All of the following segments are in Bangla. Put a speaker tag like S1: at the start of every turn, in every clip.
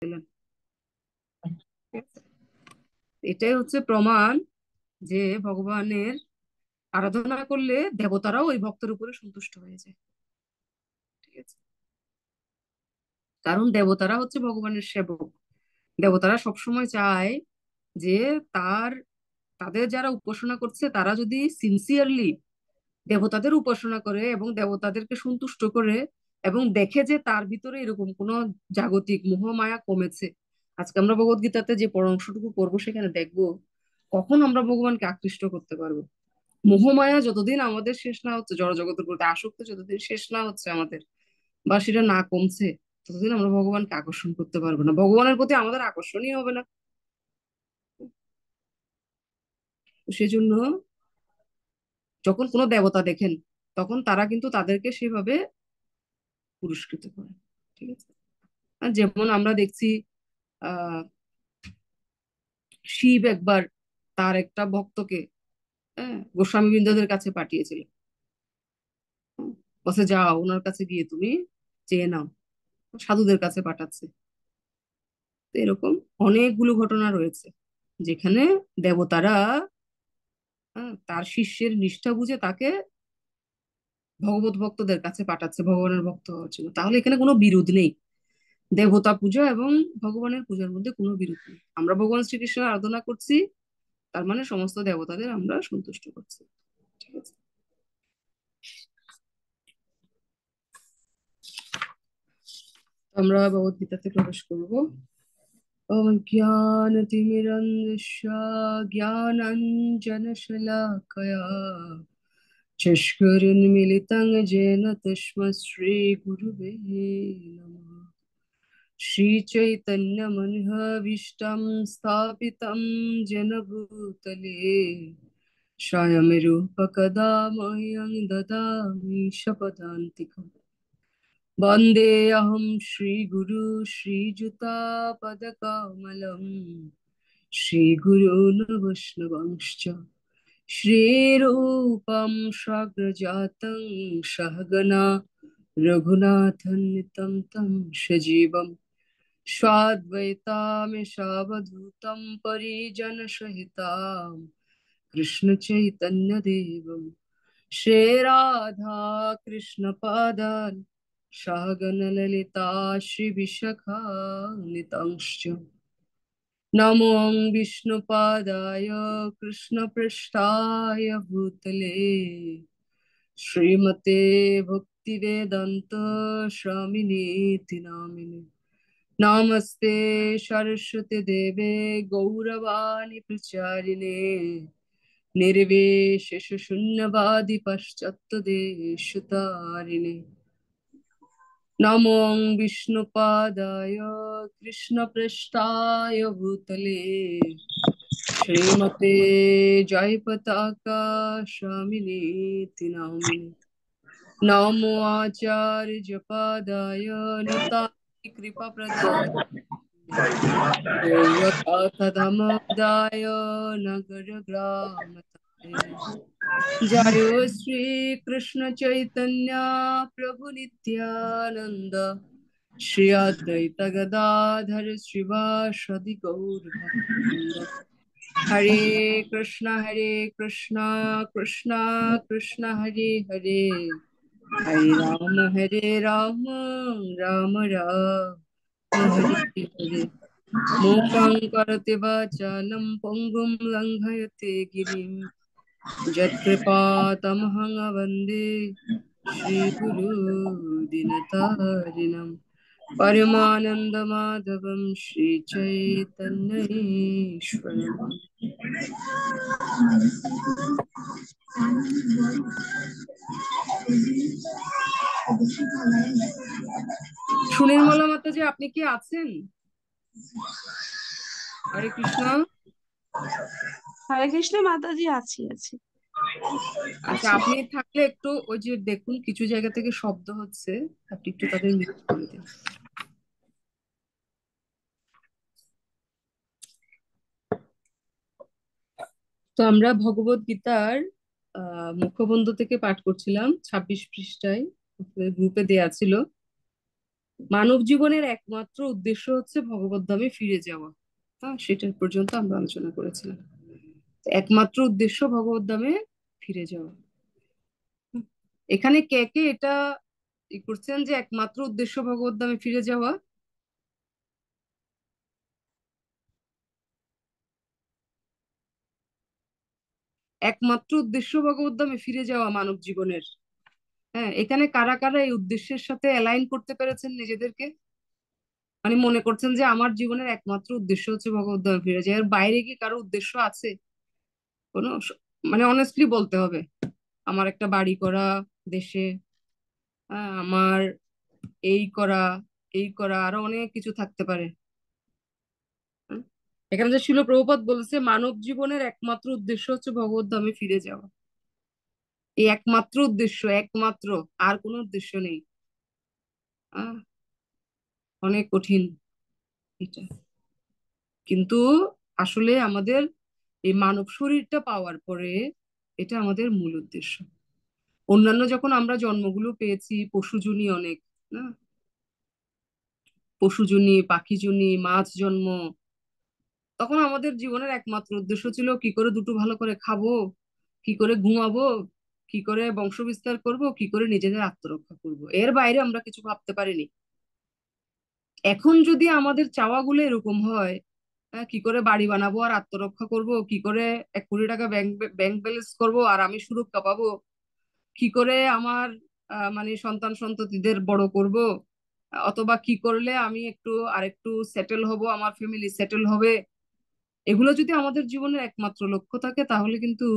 S1: দিলেন। ঠিক আছে? এটাই হচ্ছে প্রমাণ যে ভগবানের আরাধনা করলে দেবতারাও ওই ভক্তের উপরে সন্তুষ্ট হয়ে যায়। ঠিক আছে? কারণ দেবতারা হচ্ছে ভগবানের সেবক। দেবতারা সবসময় চায় যে তার তাদের যারা উপাসনা করছে তারা যদি সিনসিয়ারলি দেবতাদের উপাসনা করে এবং দেবতাদেরকে সন্তুষ্ট করে এবং দেখে যে তার ভিতরে এরকম কোনো জাগতিক মোহমায়া কমেছে। আজকে আমরা ভগবত গীতাতে যে পড়া অংশটুকু পড়বো সেখানে দেখবো কখন আমরা ভগবানকে আকৃষ্ট করতে পারবো। মোহমায়া যতদিন আমাদের শেষ না হচ্ছে, জড়জগতের প্রতি আসক্ত যতদিন শেষ না হচ্ছে আমাদের, বা সেটা না কমছে, ততদিন আমরা ভগবানকে আকর্ষণ করতে পারবো না, ভগবানের প্রতি আমাদের আকর্ষণই হবে না। তো সেজন্য যখন কোনো দেবতা দেখেন তখন তারা কিন্তু তাদেরকে সেভাবে পুরস্কৃত করে। ঠিক আছে? আর যেমন আমরা দেখছি আহ শিব একবার তার একটা ভক্তকে, হ্যাঁ, গোস্বামী বৃন্দদের কাছে পাঠিয়েছিল। হুম, বলছে যাও ওনার কাছে গিয়ে তুমি চেয়ে নাও। সাধুদের কাছে পাঠাচ্ছে। তো এরকম অনেকগুলো ঘটনা রয়েছে যেখানে দেবতারা, তার শিষ্যের নিষ্ঠা বুঝে তাকে ভগবত ভক্তদের কাছে পাঠাচ্ছে ভগবানের ভক্ত হওয়ার জন্য। তাহলে এখানে কোনো বিরোধ নেই। দেবতা পূজা এবং ভগবানের পূজার মধ্যে কোনো বিরোধ নেই। আমরা ভগবান শ্রীকৃষ্ণের আরাধনা করছি, তার মানে সমস্ত দেবতাদের আমরা সন্তুষ্ট করছি। ঠিক আছে? আমরা ভগবদ্গীতাতে প্রবেশ করব। অজ্ঞানতিমিরন্ধস্য জ্ঞানাঞ্জনশলাকয়া চক্ষুरुन्मीलितं येन तस्मै श्रीगुरुवे नमः। श्रीचैतन्यमनोभीष्टं स्थापितं येन भूतले स्वयं रूपकदा मह्यं ददामि स्वपदान्तिकम्। वन्देऽहं श्रीगुरु श्रीयुतापदकमलम् श्रीगुरून् वैष्णवांश्च श्रीरूपं साग्रजातं सहगना रघुनाथन्वितं तं सजीवं स्वाद्वैतामिषावधूतं परिजनसहितं कृष्णचैतन्यदेवं श्रीराधा कृष्णपादान् सहगणललिता श्रीविशाखान्वितांश्च नमो विष्णुपादाय कृष्णपृष्ठाय भूतले श्रीमते भक्तिवेदान्त स्वामिनीति नामिने। नमस्ते सरस्वती देवे गौरवाणी प्रचारिणे निर्विशेष शून्यवादी पाश्चात्य देशतारिणे। नमो विष्णुपादाय कृष्णपृष्ठाय भूतले श्रीमते जयपताका स्वामिनीति नामिने। नमो आचार्यपादाय निताय कृपाप्रदाय गौरकथाधमदाय नगरग्रामतारिणे। जय श्री कृष्ण चैतन्य प्रभु नित्यानंद श्री अद्वैत गदाधर श्रीवासदि गौर भक्तवृंद। हरे कृष्णा कृष्णा कृष्णा हरे हरे, हरे राम राम राम हरे हरे। मूकं करोति वाचालं पङ्गुं लङ्घयते गिरिं यत्कृपातमहं वन्दे श्रीगुरु दीनतारिणं। परमानन्दमाधवं श्रीचैतन्यईश्वरम्। সুনির্মলা মাতাজি, আপনি কি আছেন? হরে কৃষ্ণ।
S2: হরে কৃষ্ণ মাতাজি, আছি আছি
S1: আচ্ছা,
S2: আছি।
S1: আপনি থাকলে একটু ওই যে দেখুন কিছু জায়গা থেকে শব্দ হচ্ছে, আপনি একটু তাদের মিউট করে দিন। তো আমরা ভগবত গীতার মুখবন্ধ থেকে পাঠ করছিলাম 26 পৃষ্ঠায়, গ্রুপে দেয়া ছিল। মানব জীবনের একমাত্র উদ্দেশ্য হচ্ছে ভগবত ধামে ফিরে যাওয়া। হ্যাঁ, সেটার পর্যন্ত আমরা আলোচনা করেছিলাম। একমাত্র উদ্দেশ্য ভগবত ধামে ফিরে যাওয়া। হুম। এখানে কে কে এটা করছেন যে একমাত্র উদ্দেশ্য ভগবত ধামে ফিরে যাওয়া? একমাত্র উদ্দেশ্য ভগবত ধামে ফিরে যাওয়া মানব জীবনের। হ্যাঁ, এখানে কারা কারা এই উদ্দেশ্যের সাথে অ্যালাইন করতে পেরেছেন নিজেদেরকে? মানে মনে করছেন যে আমার জীবনের একমাত্র উদ্দেশ্য হচ্ছে ভগবত ধামে ফিরে যাওয়া, এর বাইরে কি কারো উদ্দেশ্য আছে? কোনো মানে অনেস্টলি বলতে হবে। আমার একটা বাড়ি করা দেশে, আমার এই করা, এই করা, আরো অনেক কিছু থাকতে পারে। হুম। এখানে যে শিল প্রভুপাদ বলেছে মানব জীবনের একমাত্র উদ্দেশ্য হচ্ছে ভগবত ধামে ফিরে যাওয়া, এই একমাত্র উদ্দেশ্য, একমাত্র, আর কোনো উদ্দেশ্য নেই। আহ অনেক কঠিন এটা, কিন্তু আসলে আমাদের এই মানব শরীরটা পাওয়ার পরে এটা আমাদের মূল উদ্দেশ্য। অন্যান্য যখন আমরা জন্মগুলো পেয়েছি পশুজনী অনেক, না, পশুজনী, পাখিজনী, মাছ জন্ম, তখন আমাদের জীবনের একমাত্র উদ্দেশ্য ছিল কি করে দুটো ভালো করে খাবো, কি করে ঘুমাবো, কি করে বংশ বিস্তার করব, কি করে নিজেদের আত্মরক্ষা করব, এর বাইরে আমরা কিছু ভাবতে পারিনি। এখন যদি আমাদের চাওয়াগুলো এরকম হয়, কি করে বাড়ি বানাবো আর আত্মরক্ষা করব, কি করে 1 কোটি টাকা ব্যাংক ব্যাংক ব্যালেন্স করবো আর আমি সুরক্ষা পাবো, কি করে আমার মানে সন্তান সন্ততিদের বড় করব, অথবা কি করলে আমি একটু আরেকটু সেটেল হব, আমার ফ্যামিলি সেটেল হবে, এগুলো যদি আমাদের জীবনের একমাত্র লক্ষ্য থাকে তাহলে কিন্তু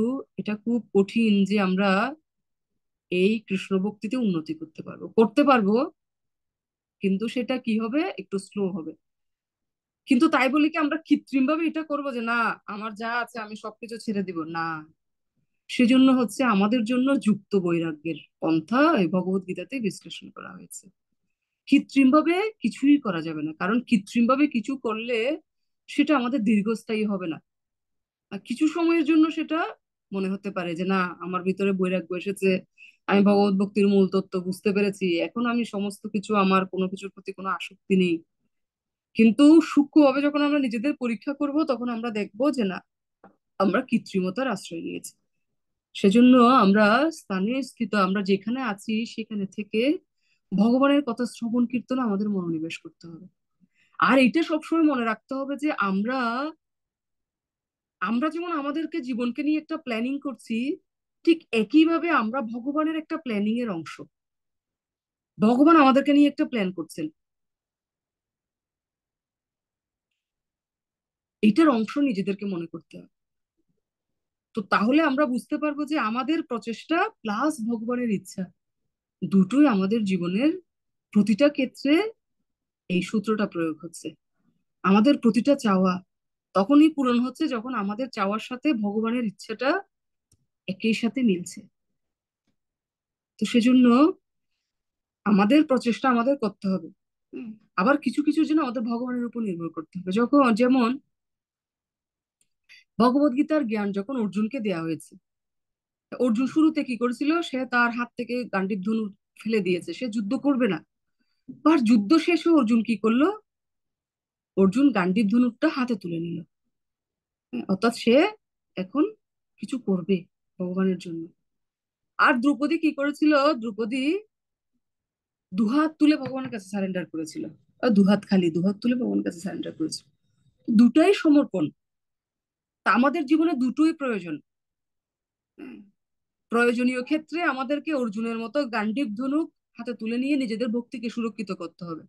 S1: এটা খুব কঠিন যে আমরা এই কৃষ্ণ ভক্তিতে উন্নতি করতে পারবো, করতে পারবো, কিন্তু সেটা কি হবে, একটু স্লো হবে। কিন্তু তাই বলি কি আমরা কৃত্রিম ভাবে এটা করবো যে না, আমার যা আছে আমি সবকিছু ছেড়ে দিব না? সেজন্য হচ্ছে আমাদের জন্য যুক্ত বৈরাগ্যের পন্থা এই ভগবত গীতাতে বিশ্লেষণ করা হয়েছে। কৃত্রিম ভাবে কিছুই করা যাবে না, কারণ কৃত্রিম ভাবে কিছু করলে সেটা আমাদের দীর্ঘস্থায়ী হবে না। আর কিছু সময়ের জন্য সেটা মনে হতে পারে যে না, আমার ভিতরে বৈরাগ্য এসেছে, আমি ভগবত ভক্তির মূল তত্ত্ব বুঝতে পেরেছি, এখন আমি সমস্ত কিছু, আমার কোনো কিছুর প্রতি কোনো আসক্তি নেই। কিন্তু সূক্ষ্মভাবে যখন আমরা নিজেদের পরীক্ষা করব তখন আমরা দেখবো যে না, আমরা কৃত্রিমতার আশ্রয় নিয়েছি। সেজন্য আমরা স্থানে স্থিত, আমরা যেখানে আছি সেখানে থেকে ভগবানের কথা শ্রবণ কীর্তনে আমাদের মনোনিবেশ করতে হবে। আর এটা সবসময় মনে রাখতে হবে যে আমরা আমরা যেমন আমাদেরকে জীবনকে নিয়ে একটা প্ল্যানিং করছি, ঠিক একইভাবে আমরা ভগবানের একটা প্ল্যানিং এর অংশ। ভগবান আমাদেরকে নিয়ে একটা প্ল্যান করছেন, এইটার অংশ নিজেদেরকে মনে করতে হবে। তো তাহলে আমরা বুঝতে পারবো যে আমাদের প্রচেষ্টা প্লাস ভগবানের ইচ্ছা দুটোই আমাদের জীবনের প্রতিটা ক্ষেত্রে এই সূত্রটা প্রয়োগ হচ্ছে। আমাদের প্রতিটা চাওয়া তখনই পূরণ হচ্ছে যখন আমাদের চাওয়ার সাথে ভগবানের ইচ্ছাটা একই সাথে মিলছে। তো সেজন্য আমাদের প্রচেষ্টা আমাদের করতে হবে। হুম। আবার কিছু কিছু জন্য আমাদের ভগবানের উপর নির্ভর করতে হবে, যখন যেমন ভগবত গীতার জ্ঞান যখন অর্জুনকে দেওয়া হয়েছে, অর্জুন শুরুতে কি করেছিল, সে তার হাত থেকে গান্ডীব ধনু ফেলে দিয়েছে, সে যুদ্ধ করবে না। আর যুদ্ধ শেষে অর্জুন কি করলো, অর্জুন গান্ডীব ধনুকটা হাতে তুলে নিল। অর্থাৎ সে এখন কিছু করবে ভগবানের জন্য। আর দ্রৌপদী কি করেছিল, দ্রৌপদী দুহাত তুলে ভগবানের কাছে সারেন্ডার করেছিল। দুহাত খালি, দুহাত তুলে ভগবানের কাছে সারেন্ডার করেছিল। দুটাই সমর্পণ। তা আমাদের জীবনে দুটোই প্রয়োজন। হুম। প্রয়োজনীয় ক্ষেত্রে আমাদেরকে অর্জুনের মতো গান্ডীব ধনুক হাতে তুলে নিয়ে নিজেদের ভক্তিকে সুরক্ষিত করতে হবে।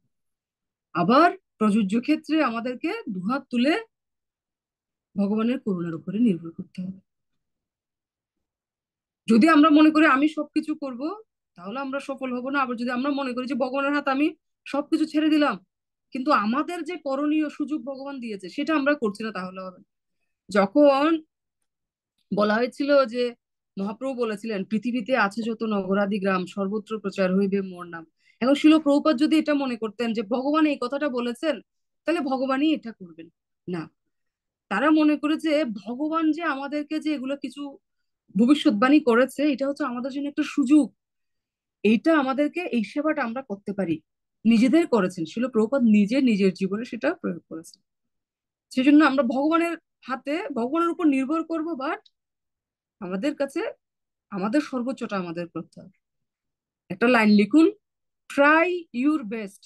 S1: আবার প্রযোজ্য ক্ষেত্রে আমাদেরকে দুহাত তুলে ভগবানের করুণার উপরে নির্ভর করতে হবে। যদি আমরা মনে করি আমি সবকিছু করব, তাহলে আমরা সফল হব না। আবার যদি আমরা মনে করি যে ভগবানের হাত আমি সবকিছু ছেড়ে দিলাম, কিন্তু আমাদের যে করণীয় সুযোগ ভগবান দিয়েছে সেটা আমরা করছি না, তাহলে হবে না। যখন বলা হয়েছিল যে মহাপ্রভু বলেছিলেন পৃথিবীতে আছে যত নগরাদি গ্রাম সর্বত্র প্রচার হইবে মোর নাম, এখন শিল প্রভুপাদ যদি এটা মনে করতেন যে ভগবান এই কথাটা বলেছেন, তাহলে ভগবানই এটা করবেন না। তারা মনে করেছে ভগবান যে আমাদেরকে যে এগুলো কিছু ভবিষ্যৎবাণী করেছে, এটা হচ্ছে আমাদের জন্য একটা সুযোগ, এইটা আমাদেরকে এই সেবাটা আমরা করতে পারি। নিজেদের করেছেন, শিল প্রভুপাদ নিজে নিজের জীবনে সেটা প্রয়োগ করেছেন। সেজন্য আমরা ভগবানের হাতে, ভগবানের উপর নির্ভর করব, বাট আমাদের কাছে আমাদের সর্বোচ্চটা আমাদের করতে হবে। একটা লাইন লিখুন, try your best,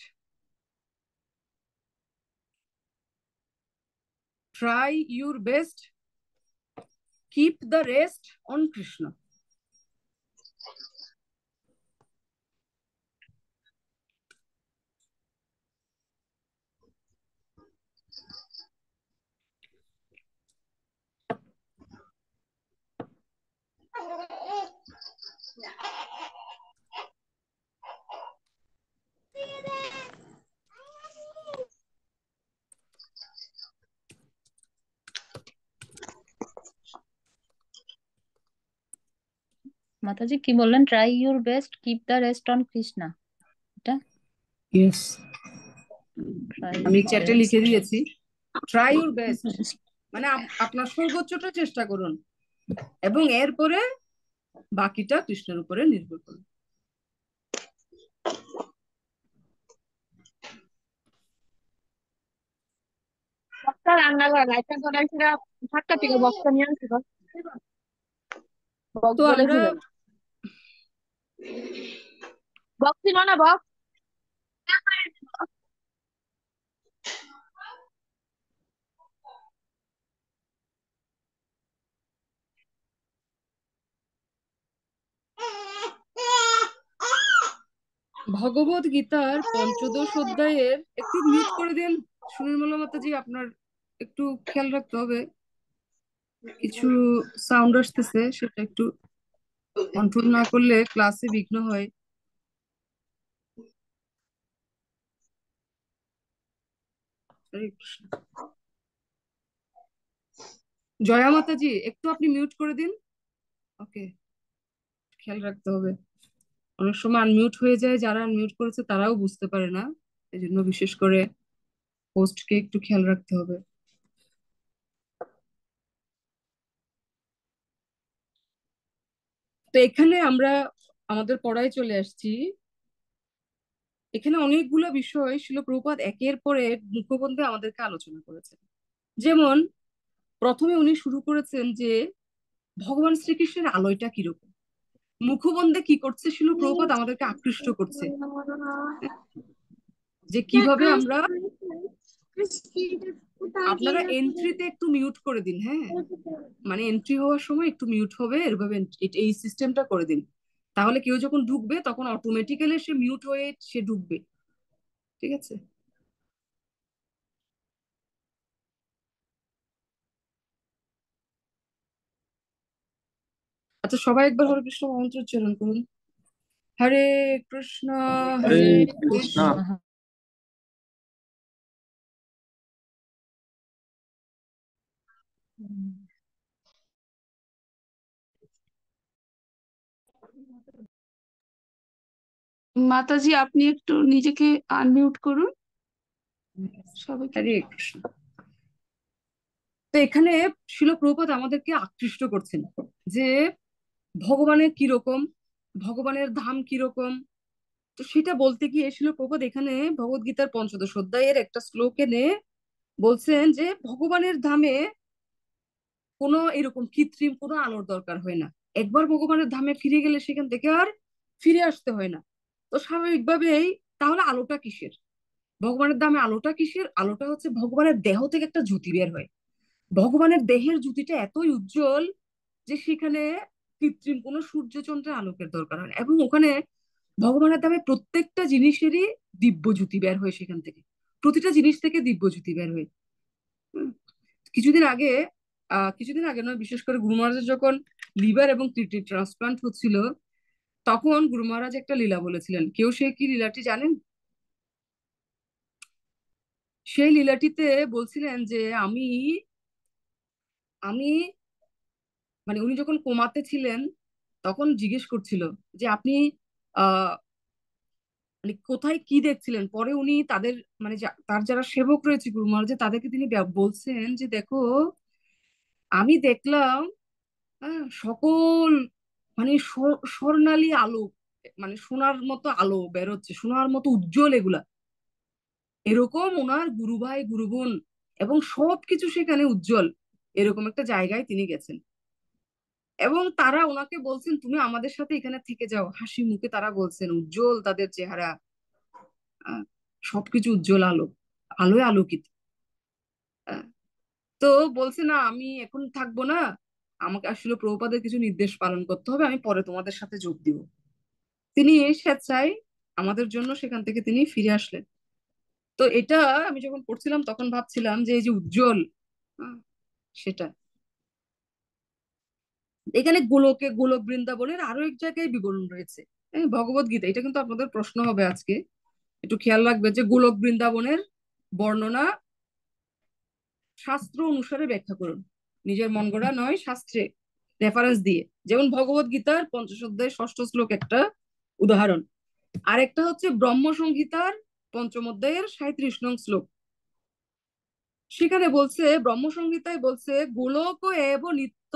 S1: try your best, keep the rest on Krishna.
S3: Mataji কি বললেন? Try your best, keep the rest on Krishna, এটা?
S1: ইয়েস,
S3: ট্রাই
S1: আমি
S3: ইউর
S1: চ্যাটে লিখে
S3: বেস্ট।
S1: দিয়েছি, ট্রাই ইউর বেস্ট, মানে আপনার সর্বোচ্চটা চেষ্টা করুন, এবং এরপরে বাকিটা কৃষ্ণের উপরে নির্ভর করুন।
S2: বক্তা রান্নাঘর লাইটটা ধরাই সেটা ধাক্কা থেকে বক্সটা নিয়ে আসি, বক্স
S1: তো
S2: বলে
S1: আমরা
S2: দিবে না। বক্স ছিল না, বক্স।
S1: ভগবত গীতার পঞ্চদশ অধ্যায়ের একটু মিউট করে দিন সুনির্মলা মাতাজি, আপনার একটু খেয়াল রাখতে হবে, কিছু সাউন্ড আসতেছে, সেটা একটু কন্ট্রোল না করলে ক্লাসে বিঘ্ন হয়। হরে কৃষ্ণ। জয়া মাতাজি একটু আপনি মিউট করে দিন। ওকে, খেয়াল রাখতে হবে, অনেক সময় আনমিউট হয়ে যায়, যারা আনমিউট করেছে তারাও বুঝতে পারে না, এই জন্য বিশেষ করে হোস্টকে একটু খেয়াল রাখতে হবে। তো এখানে আমরা আমাদের পড়ায় চলে আসছি। এখানে অনেকগুলো বিষয় শিল প্রভুপাদ একের পর এক মুখবন্ধে আমাদেরকে আলোচনা করেছেন। যেমন প্রথমে উনি শুরু করেছেন যে ভগবান শ্রীকৃষ্ণের আলোয়টা কিরকম, মুখবন্ধে কি করছে শিল প্রভুপাদ আমাদেরকে আকৃষ্ট করছে, যে কিভাবে আমরা, আপনারা এন্ট্রিতে একটু মিউট করে দিন, হ্যাঁ, মানে এন্ট্রি হওয়ার সময় একটু মিউট হবে, এভাবে এই সিস্টেমটা করে দিন, তাহলে কেউ যখন ঢুকবে তখন অটোমেটিক্যালি সে মিউট হয়ে সে ঢুকবে, ঠিক আছে? আচ্ছা, সবাই একবার হরে কৃষ্ণ মন্ত্র উচ্চারণ করুন, হরে কৃষ্ণ
S3: হরে
S1: হরে
S4: হরে
S1: কৃষ্ণ
S4: কৃষ্ণা।
S3: কৃষ্ণ।
S2: মাতাজি আপনি একটু নিজেকে আনমিউট করুন, সবাইকে।
S1: হরে কৃষ্ণ। তো এখানে শিল প্রভুপাদ আমাদেরকে আকৃষ্ট করছেন যে ভগবানের কিরকম, ভগবানের ধাম কিরকম। তো সেটা বলতে গিয়ে শিল প্রভুপাদ এখানে ভগবদ গীতার পঞ্চদশ অধ্যায়ের একটা শ্লোক এনে বলছেন যে ভগবানের ধামে কোনো এরকম কৃত্রিম কোনো আলোর দরকার হয় না, একবার ভগবানের ধামে ফিরে গেলে সেখান থেকে আর ফিরে আসতে হয় না। তো স্বাভাবিকভাবেই তাহলে আলোটা কিসের, ভগবানের ধামে আলোটা কিসের, আলোটা হচ্ছে ভগবানের দেহ থেকে একটা জ্যোতি বের হয়, ভগবানের দেহের জ্যোতিটা এতই উজ্জ্বল যে সেখানে কৃত্রিম কোনো সূর্যচন্দ্রের আলোকের দরকার হয় না, এবং ওখানে ভগবানের ধামে প্রত্যেকটা জিনিসেরই দিব্য জ্যোতি বের হয়, সেখান থেকে প্রতিটা জিনিস থেকে দিব্য জ্যোতি বের হয়। হুম। কিছুদিন আগে, কিছুদিন আগে নয়, বিশেষ করে গুরু মহারাজের যখন লিভার এবং কিডনি ট্রান্সপ্লান্ট হচ্ছিল, তখন গুরু মহারাজ একটা লীলা বলেছিলেন, কেউ সে কি লীলাটি জানেন? সেই লীলাটিতে বলছিলেন যে আমি আমি মানে উনি যখন কোমাতে ছিলেন তখন জিজ্ঞেস করছিল যে আপনি আহ মানে কোথায় কি দেখছিলেন, পরে উনি তাদের মানে তার যারা সেবক রয়েছে গুরু মহারাজের, তাদেরকে তিনি বলছেন যে দেখো, আমি দেখলাম, সকল মানে স্বর্ণালী আলো, মানে সোনার মতো আলো বেরোচ্ছে, সোনার মতো উজ্জ্বল এগুলা। এরকম ওনার গুরু ভাই গুরু বোন এবং সবকিছু সেখানে উজ্জ্বল, এরকম একটা জায়গায় তিনি গেছেন। এবং তারা ওনাকে বলছেন তুমি আমাদের সাথে এখানে থেকে যাও, হাসি মুখে তারা বলছেন, উজ্জ্বল তাদের চেহারা, আহ, সবকিছু উজ্জ্বল আলো, আলোয় আলোকিত। আহ, তো বলছে না আমি এখন থাকবো না, আমাকে আসলে প্রভুপাদের কিছু নির্দেশ পালন করতে হবে, আমি পরে তোমাদের সাথে যোগ দিব। তিনি স্বেচ্ছায় আমাদের জন্য সেখান থেকে তিনি ফিরে আসলেন। তো এটা আমি যখন পড়ছিলাম তখন ভাবছিলাম যে এই যে উজ্জ্বল, আহ, সেটা এখানে গোলকে গোলক বৃন্দাবনের আরো এক জায়গায় বিবরণ রয়েছে। ভগবত গীতা, এটা কিন্তু আপনাদের প্রশ্ন হবে আজকে, একটু খেয়াল রাখবে যে গোলক বৃন্দাবনের বর্ণনা শাস্ত্র অনুসারে ব্যাখ্যা করুন, নিজের মন গড়া নয়, শাস্ত্রে রেফারেন্স দিয়ে। যেমন ভগবত গীতার ৫ম অধ্যায় ৬ষ্ঠ শ্লোক একটা উদাহরণ, আর একটা হচ্ছে ব্রহ্ম সংহিতার ৫ম অধ্যায়ের ৩৭ নং শ্লোক। সেখানে বলছে, ব্রহ্ম সংহিতায় বলছে গোলক এব নিত্য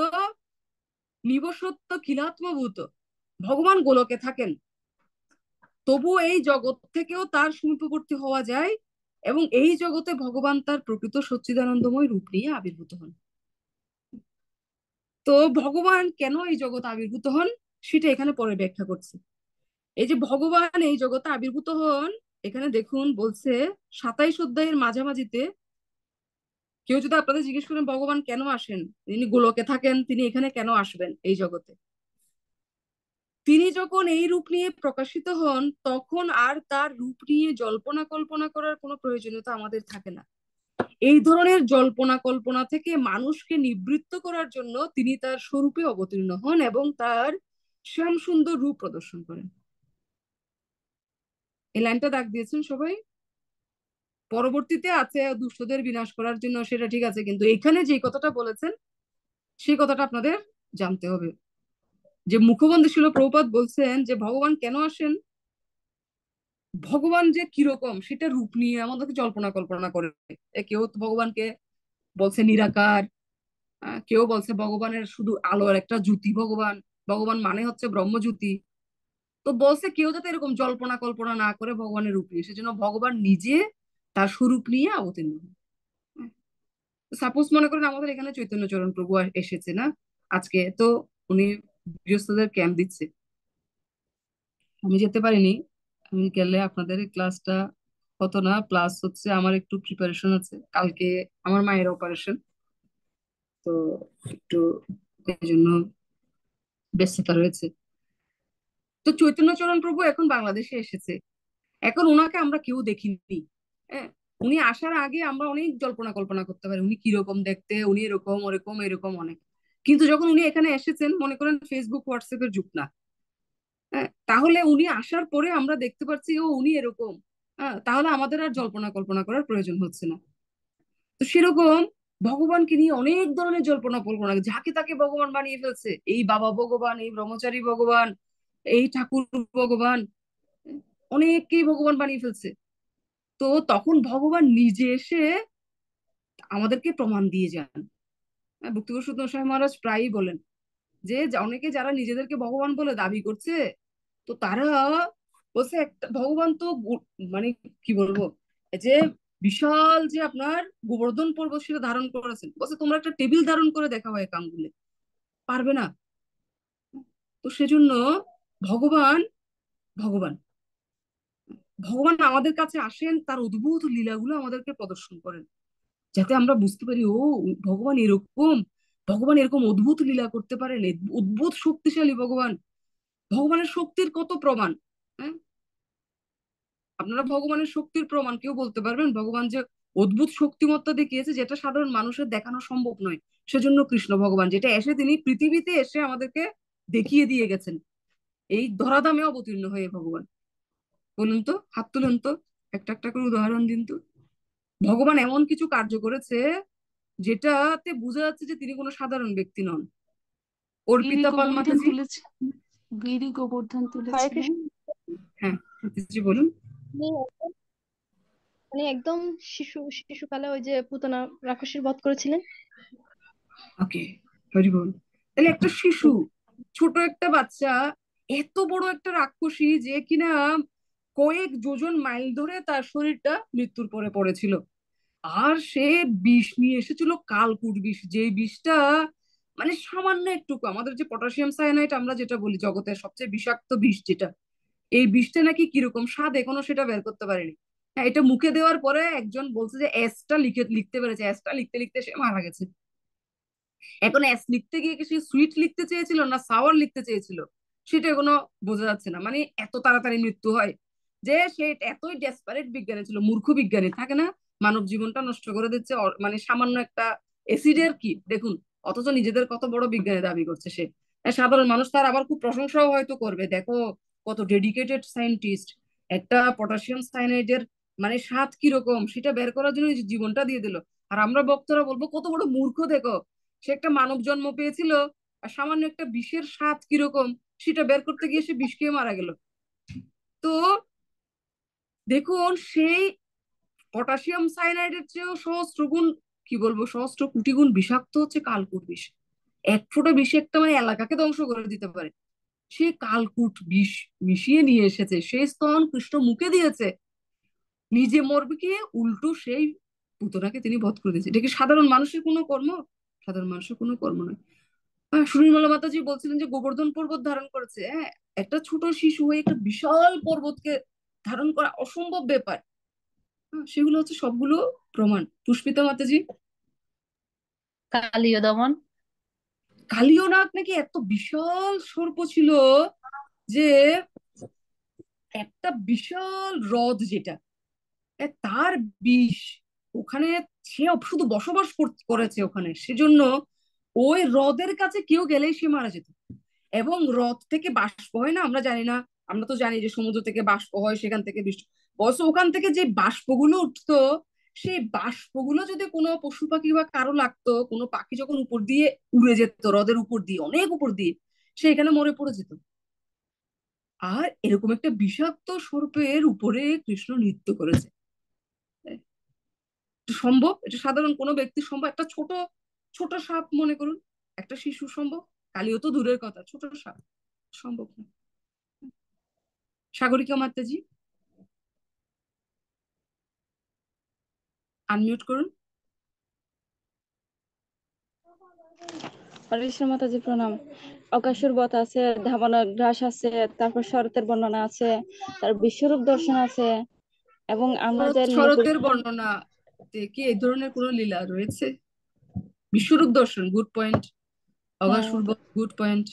S1: নিবসত্ব খিলাত্মভূত, ভগবান গোলকে থাকেন, তবু এই জগৎ থেকেও তার সমীপবর্তী হওয়া যায়, এবং এই জগতে ভগবান তার প্রকৃত সচ্চিদানন্দময় রূপ নিয়ে আবির্ভূত হন। তো ভগবান কেন এই জগতে আবির্ভূত হন সেটা এখানে পরে ব্যাখ্যা করছে। এই যে ভগবান এই জগতে আবির্ভূত হন, এখানে দেখুন বলছে ২৭ অধ্যায়ের মাঝামাঝিতে, কেউ যদি আপনাদের জিজ্ঞেস করেন ভগবান কেন আসেন, তিনি গোলকে থাকেন, তিনি এখানে কেন আসবেন এই জগতে, তিনি যখন এই রূপ নিয়ে প্রকাশিত হন তখন আর তার রূপ নিয়ে জল্পনা কল্পনা করার কোনো প্রয়োজনীয়তা আমাদের থাকে না। এই ধরনের জল্পনা কল্পনা থেকে মানুষকে নিবৃত্ত করার জন্য তিনি তার স্বরূপে অবতীর্ণ হন এবং তার শ্যাম সুন্দর রূপ প্রদর্শন করেন। এই লাইনটা দাগ দিয়েছেন সবাই? পরবর্তীতে আছে দুষ্টদের বিনাশ করার জন্য, সেটা ঠিক আছে, কিন্তু এখানে যে কথাটা বলেছেন সেই কথাটা আপনাদের জানতে হবে। যে মুখবন্ধী ছিল প্রভুপাদ বলছেন যে ভগবান কেন আসেন, ভগবান যে কিরকম সেটা রূপ নিয়ে আমাদেরকে জল্পনা কল্পনা করে। কেউ তো ভগবানকে বলছে নিরাকার, কেউ বলছে ভগবানের শুধু আলোর একটা জ্যোতি, ভগবান ভগবান মানে হচ্ছে ব্রহ্মজ্যোতি। তো বলছে কেউ যাতে এরকম জল্পনা কল্পনা না করে ভগবানের রূপ নিয়ে, সেজন্য ভগবান নিজে তার স্বরূপ নিয়ে অবতীর্ণ হন। সাপোজ মনে করেন আমাদের এখানে চৈতন্য চরণ প্রভু এসেছে না আজকে, তো উনি গৃহস্থদের ক্যাম্প দিচ্ছে, আমি যেতে পারিনি। আমি গেলে আপনাদের এই ক্লাসটা হতো না, প্লাস হচ্ছে আমার একটু প্রিপারেশন আছে, কালকে আমার মায়ের অপারেশন, তো একটু এই জন্য ব্যস্ততা রয়েছে। তো চৈতন্য চরণ প্রভু এখন বাংলাদেশে এসেছে, এখন ওনাকে আমরা কেউ দেখিনি। হ্যাঁ, উনি আসার আগে আমরা অনেক জল্পনা কল্পনা করতে পারি উনি কিরকম দেখতে, উনি এরকম ওরকম এরকম অনেক, কিন্তু যখন উনি এখানে এসেছেন, মনে করেন ফেসবুক হোয়াটসঅ্যাপের যুগ না, হ্যাঁ, তাহলে উনি আসার পরে আমরা দেখতে পাচ্ছি ও উনি এরকম, হ্যাঁ, তাহলে আমাদের আর জল্পনা কল্পনা করার প্রয়োজন হচ্ছে না। তো সেরকম ভগবানকে নিয়ে অনেক ধরনের জল্পনা কল্পনা, যাকে তাকে ভগবান বানিয়ে ফেলছে, এই বাবা ভগবান, এই ব্রহ্মচারী ভগবান, এই ঠাকুর ভগবান, অনেককেই ভগবান বানিয়ে ফেলছে। তো তখন ভগবান নিজে এসে আমাদেরকে প্রমাণ দিয়ে যান। ভক্তিপ্রসূত গোস্বামী মহারাজ প্রায়ই বলেন যে অনেকে যারা নিজেদেরকে ভগবান বলে দাবি করছে, তো তারা বলছে একটা ভগবান তো মানে কি বলবো, এই যে বিশাল যে আপনার গোবর্ধন পর্বত সেটা ধারণ করেছেন, বলছে তোমরা একটা টেবিল ধারণ করে দেখাও এক আঙ্গুলে, পারবে না। তো সেজন্য ভগবান, ভগবান ভগবান আমাদের কাছে আসেন, তার অদ্ভুত লীলাগুলো আমাদেরকে প্রদর্শন করেন, যাতে আমরা বুঝতে পারি ও ভগবান এরকম, ভগবান এরকম অদ্ভুত লীলা করতে পারেন, অদ্ভুত শক্তিশালী ভগবান। ভগবানের শক্তির কত প্রমাণ, হ্যাঁ, আপনারা ভগবানের শক্তির প্রমাণ কেউ বলতে পারবেন? ভগবান যে অদ্ভুত শক্তিমত্তা দেখিয়েছে যেটা সাধারণ মানুষের দেখানো সম্ভব নয়, সেজন্য কৃষ্ণ ভগবান যেটা এসে তিনি পৃথিবীতে এসে আমাদেরকে দেখিয়ে দিয়ে গেছেন, এই ধরাধামে অবতীর্ণ হয়ে ভগবান। বলুন তো, হাত তুলুন তো, একটা একটা করে উদাহরণ দিন তো। ভগবান এমন কিছু কার্য করেছে যেটাতে বোঝা যাচ্ছে যে তিনি কোনো সাধারণ ব্যক্তি নন।
S4: গিরি
S1: অর্পিতা পাল
S4: গোবর্ধন
S1: মাতাজি।
S4: তুলেছে, গিরি গোবর্ধন
S2: হরে
S4: তুলেছিলেন।
S2: কৃষ্ণ।
S1: হ্যাঁ, মাতাজি বলুন।
S2: উনি উনি একদম শিশুকালে ওই যে পুতনা রাক্ষসীর বধ করেছিলেন।
S1: ওকে, হরি বল। তাহলে একটা শিশু, ছোট একটা বাচ্চা, এত বড় একটা রাক্ষসী যে কিনা কয়েক যোজন মাইল ধরে তার শরীরটা মৃত্যুর পরে পড়েছিল। আর সে বিষ নিয়ে এসেছিল, কালকুট বিষ, যে বিষটা মানে সামান্য একটুকু, আমাদের যে পটাশিয়াম সায়ানাইড আমরা যেটা বলি জগতের সবচেয়ে বিষাক্ত বিষ যেটা, এই বিষটা নাকি কিরকম স্বাদ এখনো সেটা বের করতে পারেনি। হ্যাঁ, এটা মুখে দেওয়ার পরে একজন বলছে যে এসটা লিখতে পেরেছে, এসটা লিখতে লিখতে সে মারা গেছে। এখন এস লিখতে গিয়ে কি সে সুইট লিখতে চেয়েছিল না সাওয়ার লিখতে চেয়েছিল, সেটা এখনো বোঝা যাচ্ছে না। মানে এত তাড়াতাড়ি মৃত্যু হয় যে সে এতই ডেসপারেট বিজ্ঞানী ছিল, মূর্খ বিজ্ঞানী থাকে না, মানব জীবনটা নষ্ট করে দিচ্ছে মানে সামান্য একটা অ্যাসিডের কি দেখুন, অথচ নিজেদের কত বড় বিজ্ঞানী দাবি করছে সে। সাধারণ মানুষ তার আবার খুব প্রশংসাও হয়তো করবে, দেখো কত ডেডিকেটেড সায়েন্টিস্ট, একটা পটাশিয়াম সায়ানাইডের মানে স্বাদ কিরকম সেটা বের করার জন্য নিজের জীবনটা দিয়ে দিল। আর আমরা বক্তারা বলবো কত বড় মূর্খ দেখো, সে একটা মানব জন্ম পেয়েছিল, আর সামান্য একটা বিষের স্বাদ কিরকম সেটা বের করতে গিয়ে সে বিষ খেয়ে মারা গেল। তো দেখুন, সেই পটাশিয়াম সায়ানাইডের চেয়েও সহস্র গুণ, কি বলবো, সহস্র কোটি গুণ বিষাক্ত হচ্ছে কালকুট বিষ। এক ফোঁটা বিষ একটা মানে এলাকাকে ধ্বংস করে দিতে পারে। সে কালকুট বিষ মিশিয়ে নিয়ে এসেছে, সেই স্তন কৃষ্ণ মুখে দিয়েছে, নিজে মরবে কি, উল্টো সেই পুতনাকে তিনি বধ করে দিয়েছে। এটা কি সাধারণ মানুষের কোনো কর্ম? সাধারণ মানুষের কোনো কর্ম নয়। সুনির্মলা মাতাজি বলছিলেন যে গোবর্ধন পর্বত ধারণ করেছে। হ্যাঁ, একটা ছোট শিশু হয়ে একটা বিশাল পর্বতকে ধারণ করা অসম্ভব ব্যাপার। সেগুলো হচ্ছে সবগুলো প্রমাণ। পুষ্পিতা মাতাজি,
S3: কালীয় দমন।
S1: কালীয়নাগ নাকি এত বিশাল সর্প ছিল যে একটা বিশাল হ্রদ যেটা তার বিষ ওখানে, সে শুধু বসবাস করেছে ওখানে, সেজন্য ওই হ্রদের কাছে কেউ গেলেই সে মারা যেত। এবং হ্রদ থেকে বাষ্প হয় না, আমরা জানি না, আমরা তো জানি যে সমুদ্র থেকে বাষ্প হয়, সেখান থেকে বৃষ্টি, বস ওখান থেকে যে বাষ্পগুলো উঠতো, সেই বাষ্পগুলো যদি কোনো পশু পাখি বা কারো লাগতো, কোনো পাখি যখন উপর দিয়ে উড়ে যেত হ্রদের উপর দিয়ে, অনেক উপর দিয়ে, সে এখানে মরে পড়ে যেত। আর এরকম একটা বিষাক্ত সর্পের উপরে কৃষ্ণ নৃত্য করেছে। সম্ভব? এটা সাধারণ কোনো ব্যক্তি সম্ভব? একটা ছোট ছোট সাপ মনে করুন, একটা শিশু সম্ভব? কালিও তো দূরের কথা, ছোট সাপ সম্ভব না। সাগরিকা মাতাজি, আনমিউট করুন।
S5: হরে কৃষ্ণ মাতাজি প্রণাম। অকাসুর বধ আছে, ধাবনা গ্রাস আছে, তারপর শরতের বর্ণনা আছে, তার বিশ্বরূপ দর্শন আছে, এবং আমরা যে
S1: শরতের বর্ণনা কি এই ধরনের কোন লীলা রয়েছে? বিশ্বরূপ দর্শন, good point. Aghasur good point.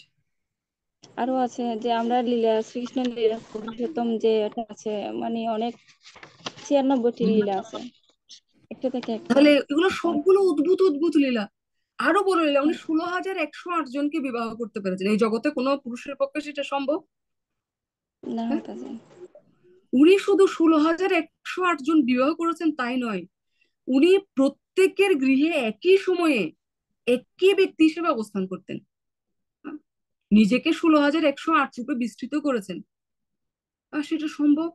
S5: আরো আছে যে আমরা লীলা শ্রীকৃষ্ণের লীলা পুরুষোত্তম যে এটা আছে, মানে অনেক 96টি লীলা আছে, একটা থেকে একটা।
S1: তাহলে এগুলো সবগুলো অদ্ভুত অদ্ভুত লীলা। আরো বড় লীলা, উনি 16,108 জনকে বিবাহ করতে পেরেছেন। এই জগতে কোনো পুরুষের পক্ষে সেটা সম্ভব?
S5: না
S1: হ্যাঁ,
S5: মাতাজি।
S1: উনি শুধু 16,108 জন বিবাহ করেছেন তাই নয়, উনি প্রত্যেকের গৃহে একই সময়ে একই ব্যক্তি হিসেবে অবস্থান করতেন। নিজেকে 16,108 রূপে বিস্তৃত করেছেন। আর সেটা সম্ভব?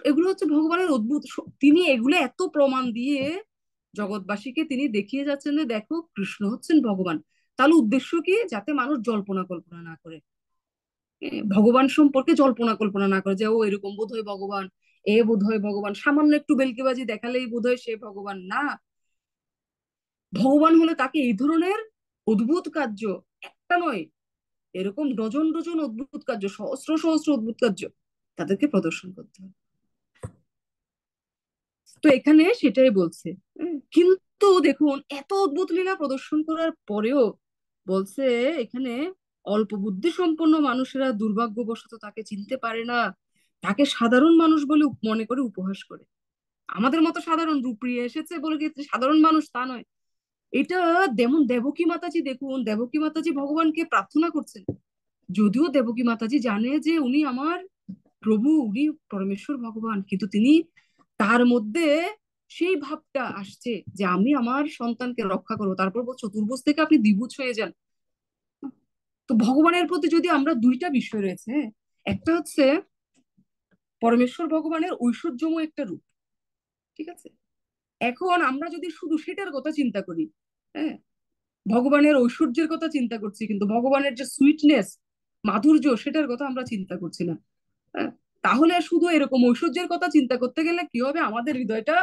S1: এগুলো হচ্ছে ভগবানের অদ্ভুত তিনি এগুলো এত প্রমাণ দিয়ে জগৎবাসীকে তিনি দেখিয়ে যাচ্ছেন যে দেখো কৃষ্ণ হচ্ছেন ভগবান। তাহলে উদ্দেশ্য কি? যাতে মানুষ জল্পনা কল্পনা না করে, ভগবান সম্পর্কে জল্পনা কল্পনা না করে যে ও এরকম বোধ হয় ভগবান, এ বোধ হয় ভগবান, সামান্য একটু বেলকেবাজি দেখালেই বোধ হয় সে ভগবান না। ভগবান হলে তাকে এই ধরনের অদ্ভুত কার্য, একটা নয়, এরকম ডজন ডজন অদ্ভুত কার্য, সহস্র সহস্র অদ্ভুত কার্য তাদেরকে প্রদর্শন করতে হবে। তো এখানে সেটাই বলছে। কিন্তু দেখুন, এত অদ্ভুত লীলা প্রদর্শন করার পরেও বলছে এখানে অল্প বুদ্ধি সম্পন্ন মানুষেরা দুর্ভাগ্যবশত তাকে চিনতে পারে না, তাকে সাধারণ মানুষ বলে মনে করে উপহাস করে। আমাদের মতো সাধারণ রূপড়িয়ে এসেছে বলে কি সাধারণ মানুষ তা নয়। এটা যেমন দেবকী মাতাজি, দেখুন দেবকী মাতাজি ভগবানকে প্রার্থনা করছেন, যদিও দেবকী মাতাজি জানে যে উনি আমার প্রভু, উনি পরমেশ্বর ভগবান, কিন্তু তিনি তার মধ্যে সেই ভাবটা আসছে যে আমি আমার সন্তানকে রক্ষা করবো। তারপর চতুর্ভুজ থেকে আপনি দ্বিভুজ হয়ে যান। তো ভগবানের প্রতি যদি আমরা দুইটা বিষয় রয়েছে, একটা হচ্ছে পরমেশ্বর ভগবানের ঐশ্বর্যময় একটা রূপ, ঠিক আছে, এখন আমরা যদি শুধু সেটার কথা চিন্তা করি, হ্যাঁ, ভগবানের ঐশ্বর্যের কথা চিন্তা করছি, কিন্তু ভগবানের যে সুইটনেস, মাধুর্য, সেটার কথা আমরা চিন্তা করছি না। হ্যাঁ, তাহলে শুধু এরকম ঐশ্বর্যের কথা চিন্তা করতে গেলে কি হবে, আমাদের হৃদয়টা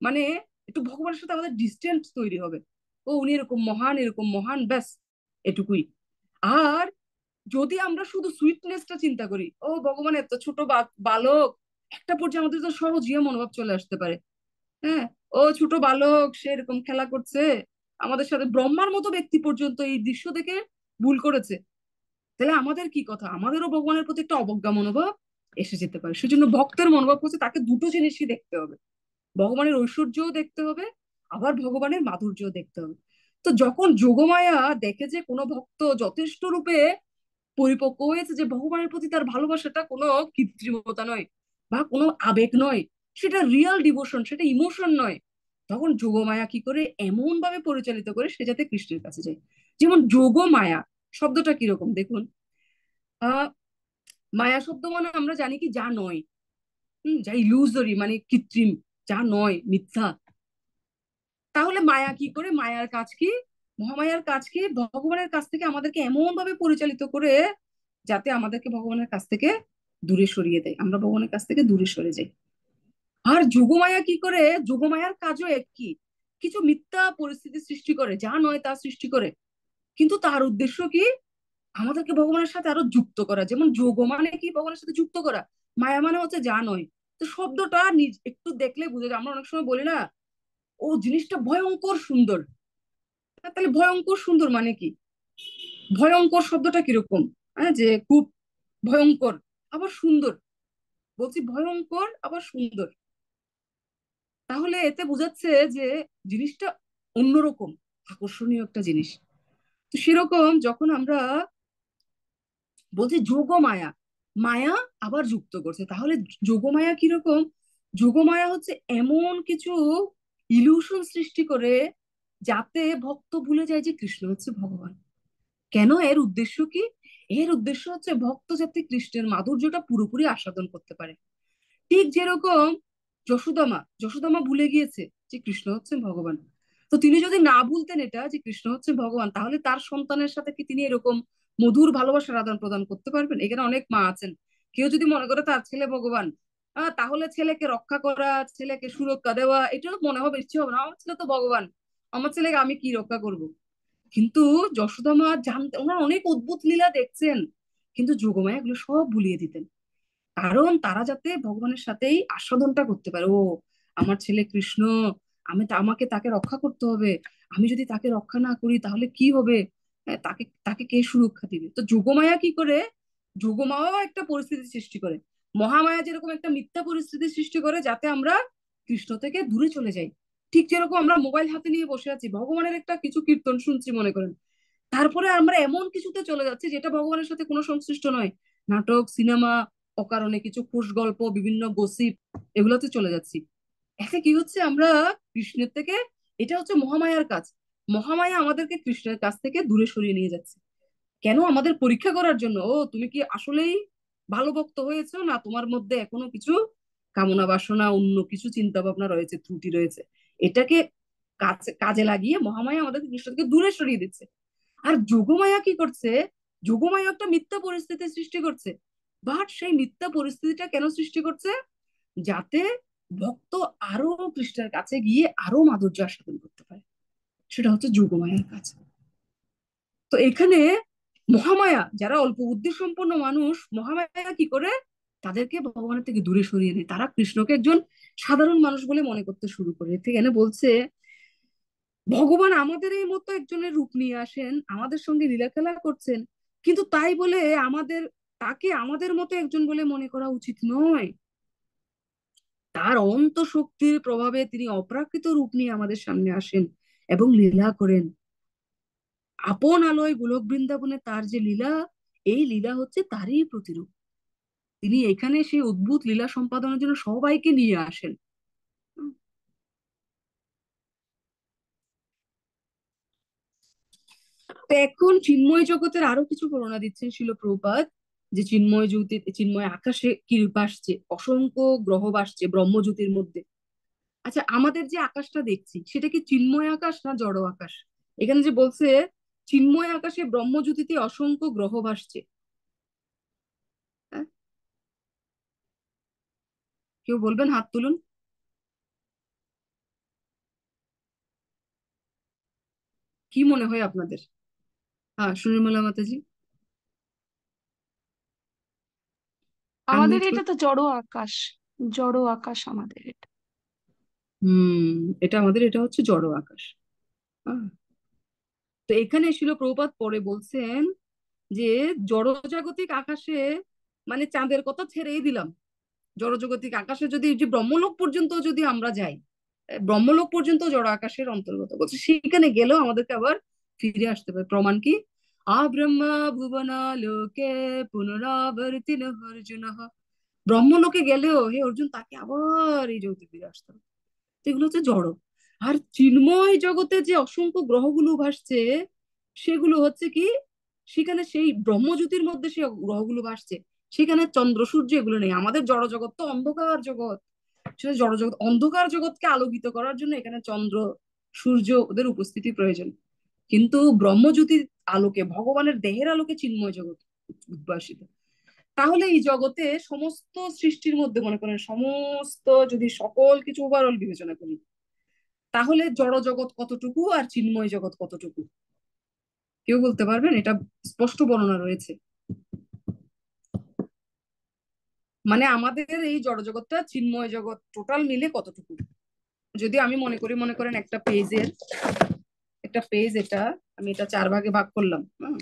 S1: মানে একটু ভগবানের সাথে আমাদের ডিস্টেন্স তৈরি হবে। ও উনি এরকম মহান, এরকম মহান, ব্যাস এটুকুই। আর যদি আমরা শুধু সুইটনেসটা চিন্তা করি, ও ভগবান এত ছোট বালক, একটা পর্যায়ে আমাদের তো সহজীয় মনোভাব চলে আসতে পারে। হ্যাঁ, ও ছোট বালক, সে এরকম খেলা করছে আমাদের সাথে, ব্রহ্মার মতো ব্যক্তি পর্যন্ত এই দৃশ্য দেখে ভুল করেছে। তাহলে আমাদের কি কথা, আমাদেরও ভগবানের প্রতি একটা অবজ্ঞা মনোভাব এসে যেতে পারে। সেজন্য ভক্তের মনোভাব হচ্ছে তাকে দুটো জিনিসই দেখতে হবে, ভগবানের ঐশ্বর্যও দেখতে হবে, আবার ভগবানের মাধুর্যও দেখতে হবে। তো যখন যোগমায়া দেখে যে কোনো ভক্ত যথেষ্ট রূপে পরিপক্ক হয়েছে, যে ভগবানের প্রতি তার ভালোবাসাটা কোনো কৃত্রিমতা নয় বা কোনো আবেগ নয়, সেটা রিয়েল ডিভোশন, সেটা ইমোশন নয়, তখন যোগমায়া কি করে এমন ভাবে পরিচালিত করে সে যাতে কৃষ্ণের কাছে যায়। যেমন যোগমায়া শব্দটা কিরকম দেখুন। আহ মায়া শব্দ মানে আমরা জানি কি, যা নয়, যা ইলুজরি মানে কৃত্রিম, যা নয়, মিথ্যা। তাহলে মায়া কি করে, মায়ার কাজ কি, মহামায়ার কাজ কি, ভগবানের কাছ থেকে আমাদেরকে এমন ভাবে পরিচালিত করে যাতে আমাদেরকে ভগবানের কাছ থেকে দূরে সরিয়ে দেয়, আমরা ভগবানের কাছ থেকে দূরে সরে যাই। আর যোগমায়া কি করে, যোগমায়ার কাজও একই, কিছু মিথ্যা পরিস্থিতি সৃষ্টি করে, যা নয় তা সৃষ্টি করে, কিন্তু তার উদ্দেশ্য কি, আমাদেরকে ভগবানের সাথে আরো যুক্ত করা। যেমন যোগ মানে কি, ভগবানের সাথে যুক্ত করা, মায়া মানে হচ্ছে যা নয়। তো শব্দটা নিজ একটু দেখলে বুঝে যায়। আমরা অনেক সময় বলি না, ও জিনিসটা ভয়ঙ্কর সুন্দর। তাহলে ভয়ঙ্কর সুন্দর মানে কি, ভয়ঙ্কর শব্দটা কিরকম, হ্যাঁ, যে খুব ভয়ঙ্কর আবার সুন্দর, বলছি ভয়ঙ্কর আবার সুন্দর, তাহলে এতে বোঝাচ্ছে যে জিনিসটা অন্যরকম, আকর্ষণীয় একটা জিনিস। তো সেরকম যখন আমরা বলছি যোগমায়া, মায়া আবার যুক্ত করছে, তাহলে যোগমায়া কিরকম, যোগমায়া হচ্ছে এমন কিছু ইলিউশন সৃষ্টি করে যাতে ভক্ত ভুলে যায় যে কৃষ্ণ হচ্ছে ভগবান। কেন, এর উদ্দেশ্য কি, এর উদ্দেশ্য হচ্ছে ভক্ত যাতে কৃষ্ণের মাধুর্যটা পুরোপুরি আস্বাদন করতে পারে। ঠিক যেরকম যশোদামা, যশোদামা ভুলে গিয়েছে যে কৃষ্ণ হচ্ছেন ভগবান। তো তিনি যদি না ভুলতেন এটা যে কৃষ্ণ হচ্ছে ভগবান, তাহলে তার সন্তানের সাথে কি তিনি এরকম মধুর ভালোবাসার আদান প্রদান করতে পারবেন? এখানে অনেক মা আছেন, কেউ যদি মনে করে তার ছেলে ভগবান, তাহলে ছেলেকে রক্ষা করা, ছেলেকে সুরক্ষা দেওয়া, এটা মনে হবে, ইচ্ছে হবে না, আমার ছেলে তো ভগবান, আমার ছেলেকে আমি কি রক্ষা করব। কিন্তু যশোদা মা জানতে, ওনার অনেক অদ্ভুত লীলা দেখছেন, কিন্তু যোগমায়া এগুলো সব ভুলিয়ে দিতেন, কারণ তারা যাতে ভগবানের সাথেই আস্বাদনটা করতে পারে। ও আমার ছেলে কৃষ্ণ, আমাকে তাকে রক্ষা করতে হবে, আমি যদি তাকে রক্ষা না করি তাহলে কি হবে, তাকে তাকে কে সুরক্ষা দিবে। তো যোগমায়া কি করে, যোগমায়াও একটা পরিস্থিতি সৃষ্টি করে, মহামায়া যেরকম একটা মিথ্যা পরিস্থিতি সৃষ্টি করে যাতে আমরা কৃষ্ণ থেকে দূরে চলে যাই। ঠিক যেরকম আমরা মোবাইল হাতে নিয়ে বসে আছি, ভগবানের একটা কিছু কীর্তন শুনছি মনে করেন, তারপরে আমরা এমন কিছুতে চলে যাচ্ছি যেটা ভগবানের সাথে কোনো সংশ্লিষ্ট নয়, নাটক, সিনেমা, অকারণে কিছু খুশ গল্প, বিভিন্ন গসিপ, এগুলোতে চলে যাচ্ছি। এতে কি হচ্ছে, আমরা কৃষ্ণের থেকে, এটা হচ্ছে মহামায়ার কাজ, মহামায়া আমাদেরকে কৃষ্ণের কাছ থেকে দূরে সরিয়ে নিয়ে যাচ্ছে। কেন, আমাদের পরীক্ষা করার জন্য, ও তুমি কি আসলেই ভালো ভক্ত হয়েছো, না তোমার মধ্যে এখনো কিছু কামনা বাসনা, অন্য কিছু চিন্তা ভাবনা রয়েছে, ত্রুটি রয়েছে। এটাকে কাজে লাগিয়ে মহামায়া আমাদেরকে কৃষ্ণ থেকে দূরে সরিয়ে দিচ্ছে। আর যোগমায়া কি করছে, যোগমায়া একটা মিথ্যা পরিস্থিতি সৃষ্টি করছে, বাট সেই মিথ্যা পরিস্থিতিটা কেন সৃষ্টি করছে, যাতে ভক্ত আরো কৃষ্ণের কাছে গিয়ে আরো মাধুর্য আস্বাদন করতে পারে, সেটা হচ্ছে যোগমায়ার কাজ। তো এখানে মহামায়া, যারা অল্প বুদ্ধি সম্পন্ন মানুষ, মহামায়া কি করে, তাদেরকে ভগবানের থেকে দূরে সরিয়ে দেয়, তারা কৃষ্ণকে একজন সাধারণ মানুষ বলে মনে করতে শুরু করে। এখানে বলছে ভগবান আমাদের এই মতো একজনের রূপ নিয়ে আসেন, আমাদের সঙ্গে লীলা খেলা করছেন, কিন্তু তাই বলে আমাদের, তাকে আমাদের মতো একজন বলে মনে করা উচিত নয়। তার অন্ত শক্তির প্রভাবে তিনি অপ্রাকৃত রূপ নিয়ে আমাদের সামনে আসেন এবং লীলা করেন। আপন আলোয় গোলক বৃন্দাবনে তার যে লীলা, এই লীলা হচ্ছে তারই প্রতিরূপ। তিনি এখানে সেই অদ্ভুত লীলা সম্পাদনের জন্য সবাইকে নিয়ে আসেন। তো এখন চিন্ময় জগতের আরো কিছু বর্ণনা দিচ্ছেন শিল প্রভুপাদ, যে চিন্ময় জ্যোতি, চিন্ময় আকাশে কি ভাসছে, অসংখ্য গ্রহ ভাসছে ব্রহ্মজ্যোতির মধ্যে। আচ্ছা, আমাদের যে আকাশটা দেখছি সেটা কি চিন্ময় আকাশ না জড় আকাশ? এখানে যে বলছে চিন্ময় আকাশে ব্রহ্মজ্যোতিতে অসংখ্য গ্রহ ভাসছে, কেউ বলবেন, হাত তুলুন। কি মনে হয় আপনাদের? হ্যাঁ, সুনির্মলা মাতাজি,
S4: আমাদের
S1: আনমিউট
S4: এটা
S1: করুন।
S4: তো জড় আকাশ, জড় আকাশ আমাদের এটা।
S1: হুম, এটা হচ্ছে জড় আকাশ। হ্যাঁ। তো এখানে শিল প্রভুপাদ পরে বলছেন যে জড়জাগতিক আকাশে, মানে চাঁদের কথা ছেড়েই দিলাম, জড়জাগতিক আকাশে যদি যে ব্রহ্মলোক পর্যন্ত যদি আমরা যাই, ব্রহ্মলোক পর্যন্ত জড় আকাশের অন্তর্গত বলছে, সেখানে গেলেও আমাদেরকে আবার ফিরে আসতে হবে। প্রমাণ কি? ব্রহ্মা ভুবনা লোকে পুনরাবর্তিন অর্জুন। ব্রহ্মলোকে গেলেও হে অর্জুন তাকে আবার এই জগতে ফিরে আসতে হবে। তো এগুলো হচ্ছে জড়। আর চিন্ময় জগতে যে অসংখ্য গ্রহগুলো ভাসছে, সেগুলো হচ্ছে কি, সেখানে সেই ব্রহ্মজ্যোতির মধ্যে সে গ্রহগুলো ভাসছে, সেখানে চন্দ্র সূর্য এগুলো নেই। আমাদের জড় জগৎ তো অন্ধকার জগৎ, সেটা জড় জগৎ, অন্ধকার জগৎকে আলোকিত করার জন্য এখানে চন্দ্র সূর্য ওদের উপস্থিতি প্রয়োজন। কিন্তু ব্রহ্মজ্যোতির আলোকে, ভগবানের দেহের আলোকে চিন্ময় জগৎ উদ্ভাসিত। তাহলে এই জগতে সমস্ত সৃষ্টির মধ্যে মনে করেন, সমস্ত যদি সকল কিছু ওভারঅল বিবেচনা করি, তাহলে জড় জগৎ কতটুকু আর চিন্ময় জগৎ কতটুকু? কেউ বলতে পারবেন? এটা স্পষ্ট বর্ণনা রয়েছে। মানে আমাদের এই জড় জগৎটা চিন্ময় জগৎ টোটাল মিলে কতটুকু? যদি আমি মনে করি, মনে করেন একটা পেজ, এটা আমি এটা 4 ভাগে ভাগ করলাম। হ্যাঁ,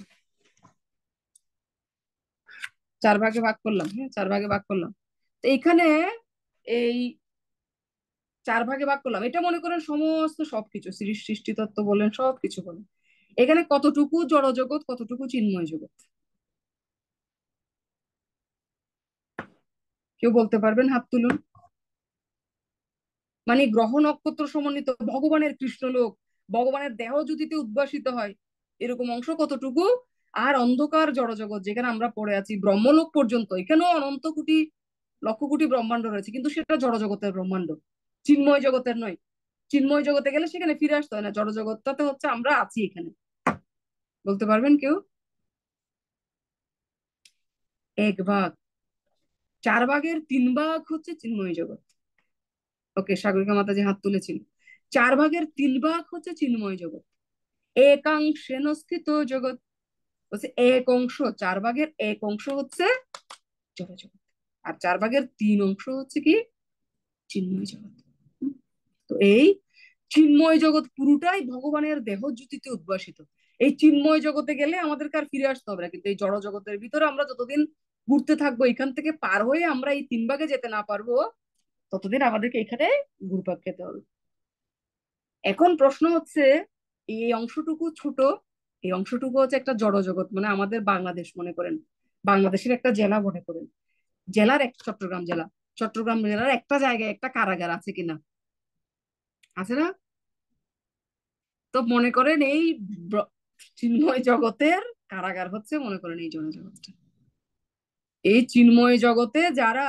S1: 4 ভাগে ভাগ করলাম। হ্যাঁ, 4 ভাগে ভাগ করলাম। তো এখানে এই 4 ভাগে ভাগ করলাম, এটা মনে করেন সমস্ত সবকিছু সৃষ্টি তত্ত্ব বলেন, সবকিছু বলেন, এখানে কতটুকু জড় জগৎ, কতটুকু চিন্ময় জগৎ? কেউ বলতে পারবেন? হাত তুলুন। মানে গ্রহ নক্ষত্র সমন্বিত ভগবানের কৃষ্ণলোক, ভগবানের দেহ জ্যোতিতে উদ্ভাসিত হয়, এরকম অংশ কতটুকু? আর অন্ধকার জড়জগৎ যেখানে আমরা পড়ে আছি ব্রহ্মলোক পর্যন্ত, এখানেও অনন্ত কোটি লক্ষ কোটি ব্রহ্মাণ্ড রয়েছে, কিন্তু সেটা জড়জগতের ব্রহ্মাণ্ড, চিন্ময় জগতের নয়। চিন্ময় জগতে গেলে সেখানে ফিরে আসতে হয় না, জড়জগৎটাতে হচ্ছে আমরা আছি এখানে। বলতে পারবেন কেউ? 1 ভাগ, 4 ভাগের 3 ভাগ হচ্ছে চিন্ময় জগৎ। ওকে, সাগরিকা মাতাজি হাত তুলেছিল। 4 ভাগের 3 ভাগ হচ্ছে চিন্ময় জগৎ। একাংশেন স্থিত জগৎ, বলছে এক অংশ, 4 ভাগের 1 অংশ হচ্ছে জড় জগৎ, আর 4 ভাগের 3 অংশ হচ্ছে কি, চিন্ময় জগৎ। তো এই চিন্ময় জগৎ পুরোটাই ভগবানের দেহ জ্যোতিতে উদ্ভাসিত। এই চিন্ময় জগতে গেলে আমাদেরকে আর ফিরে আসতে হবে না, কিন্তু এই জড় জগতের ভিতরে আমরা যতদিন ঘুরতে থাকবো, এখান থেকে পার হয়ে আমরা এই 3 ভাগে যেতে না পারবো, ততদিন আমাদেরকে এখানে ঘুরপাক খেতে হবে। এখন প্রশ্ন হচ্ছে, এই অংশটুকু ছোট, এই অংশটুকু হচ্ছে একটা জড় জগৎ, মানে আমাদের বাংলাদেশ মনে করেন, বাংলাদেশের একটা জেলা মনে করেন, জেলার একটা চট্টগ্রাম জেলা, চট্টগ্রাম জেলার একটা জায়গায় একটা কারাগার আছে কিনা? আছে না? তো মনে করেন এই চিন্ময় জগতের কারাগার হচ্ছে মনে করেন এই জড় জগৎটা। এই চিন্ময় জগতে যারা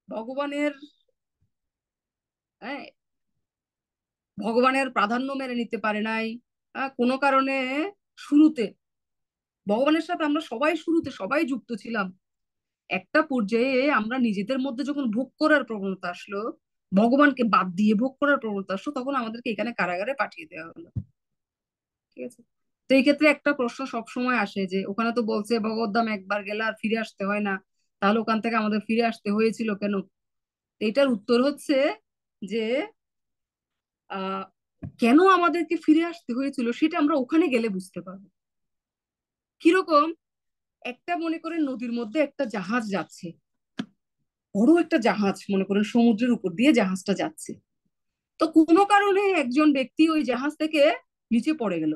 S1: ভগবানের, হ্যাঁ, ভগবানের প্রাধান্য মেনে নিতে পারে নাই, কোনো কারণে, শুরুতে ভগবানের সাথে আমরা সবাই শুরুতে সবাই যুক্ত ছিলাম, একটা পর্যায়ে আমরা নিজেদের মধ্যে যখন ভোগ করার প্রবণতা আসলো, ভগবানকে বাদ দিয়ে ভোগ করার প্রবণতা আসলো, তখন আমাদেরকে এখানে কারাগারে পাঠিয়ে দেওয়া হলো। ঠিক আছে? তো এই ক্ষেত্রে একটা প্রশ্ন সব সময় আসে যে ওখানে তো বলছে ভগবদ্ধাম একবার গেলে আর ফিরে আসতে হয় না, তাহলে ওখান থেকে আমাদের ফিরে আসতে হয়েছিল কেন? এটার উত্তর হচ্ছে যে আহ কেন আমাদেরকে ফিরে আসতে হয়েছিল সেটা আমরা ওখানে গেলে বুঝতে পারবো। কিরকম? একটা মনে করেন নদীর মধ্যে একটা জাহাজ যাচ্ছে, বড় একটা জাহাজ, মনে করেন সমুদ্রের উপর দিয়ে জাহাজটা যাচ্ছে। তো কোনো কারণে একজন ব্যক্তি ওই জাহাজ থেকে নিচে পড়ে গেল।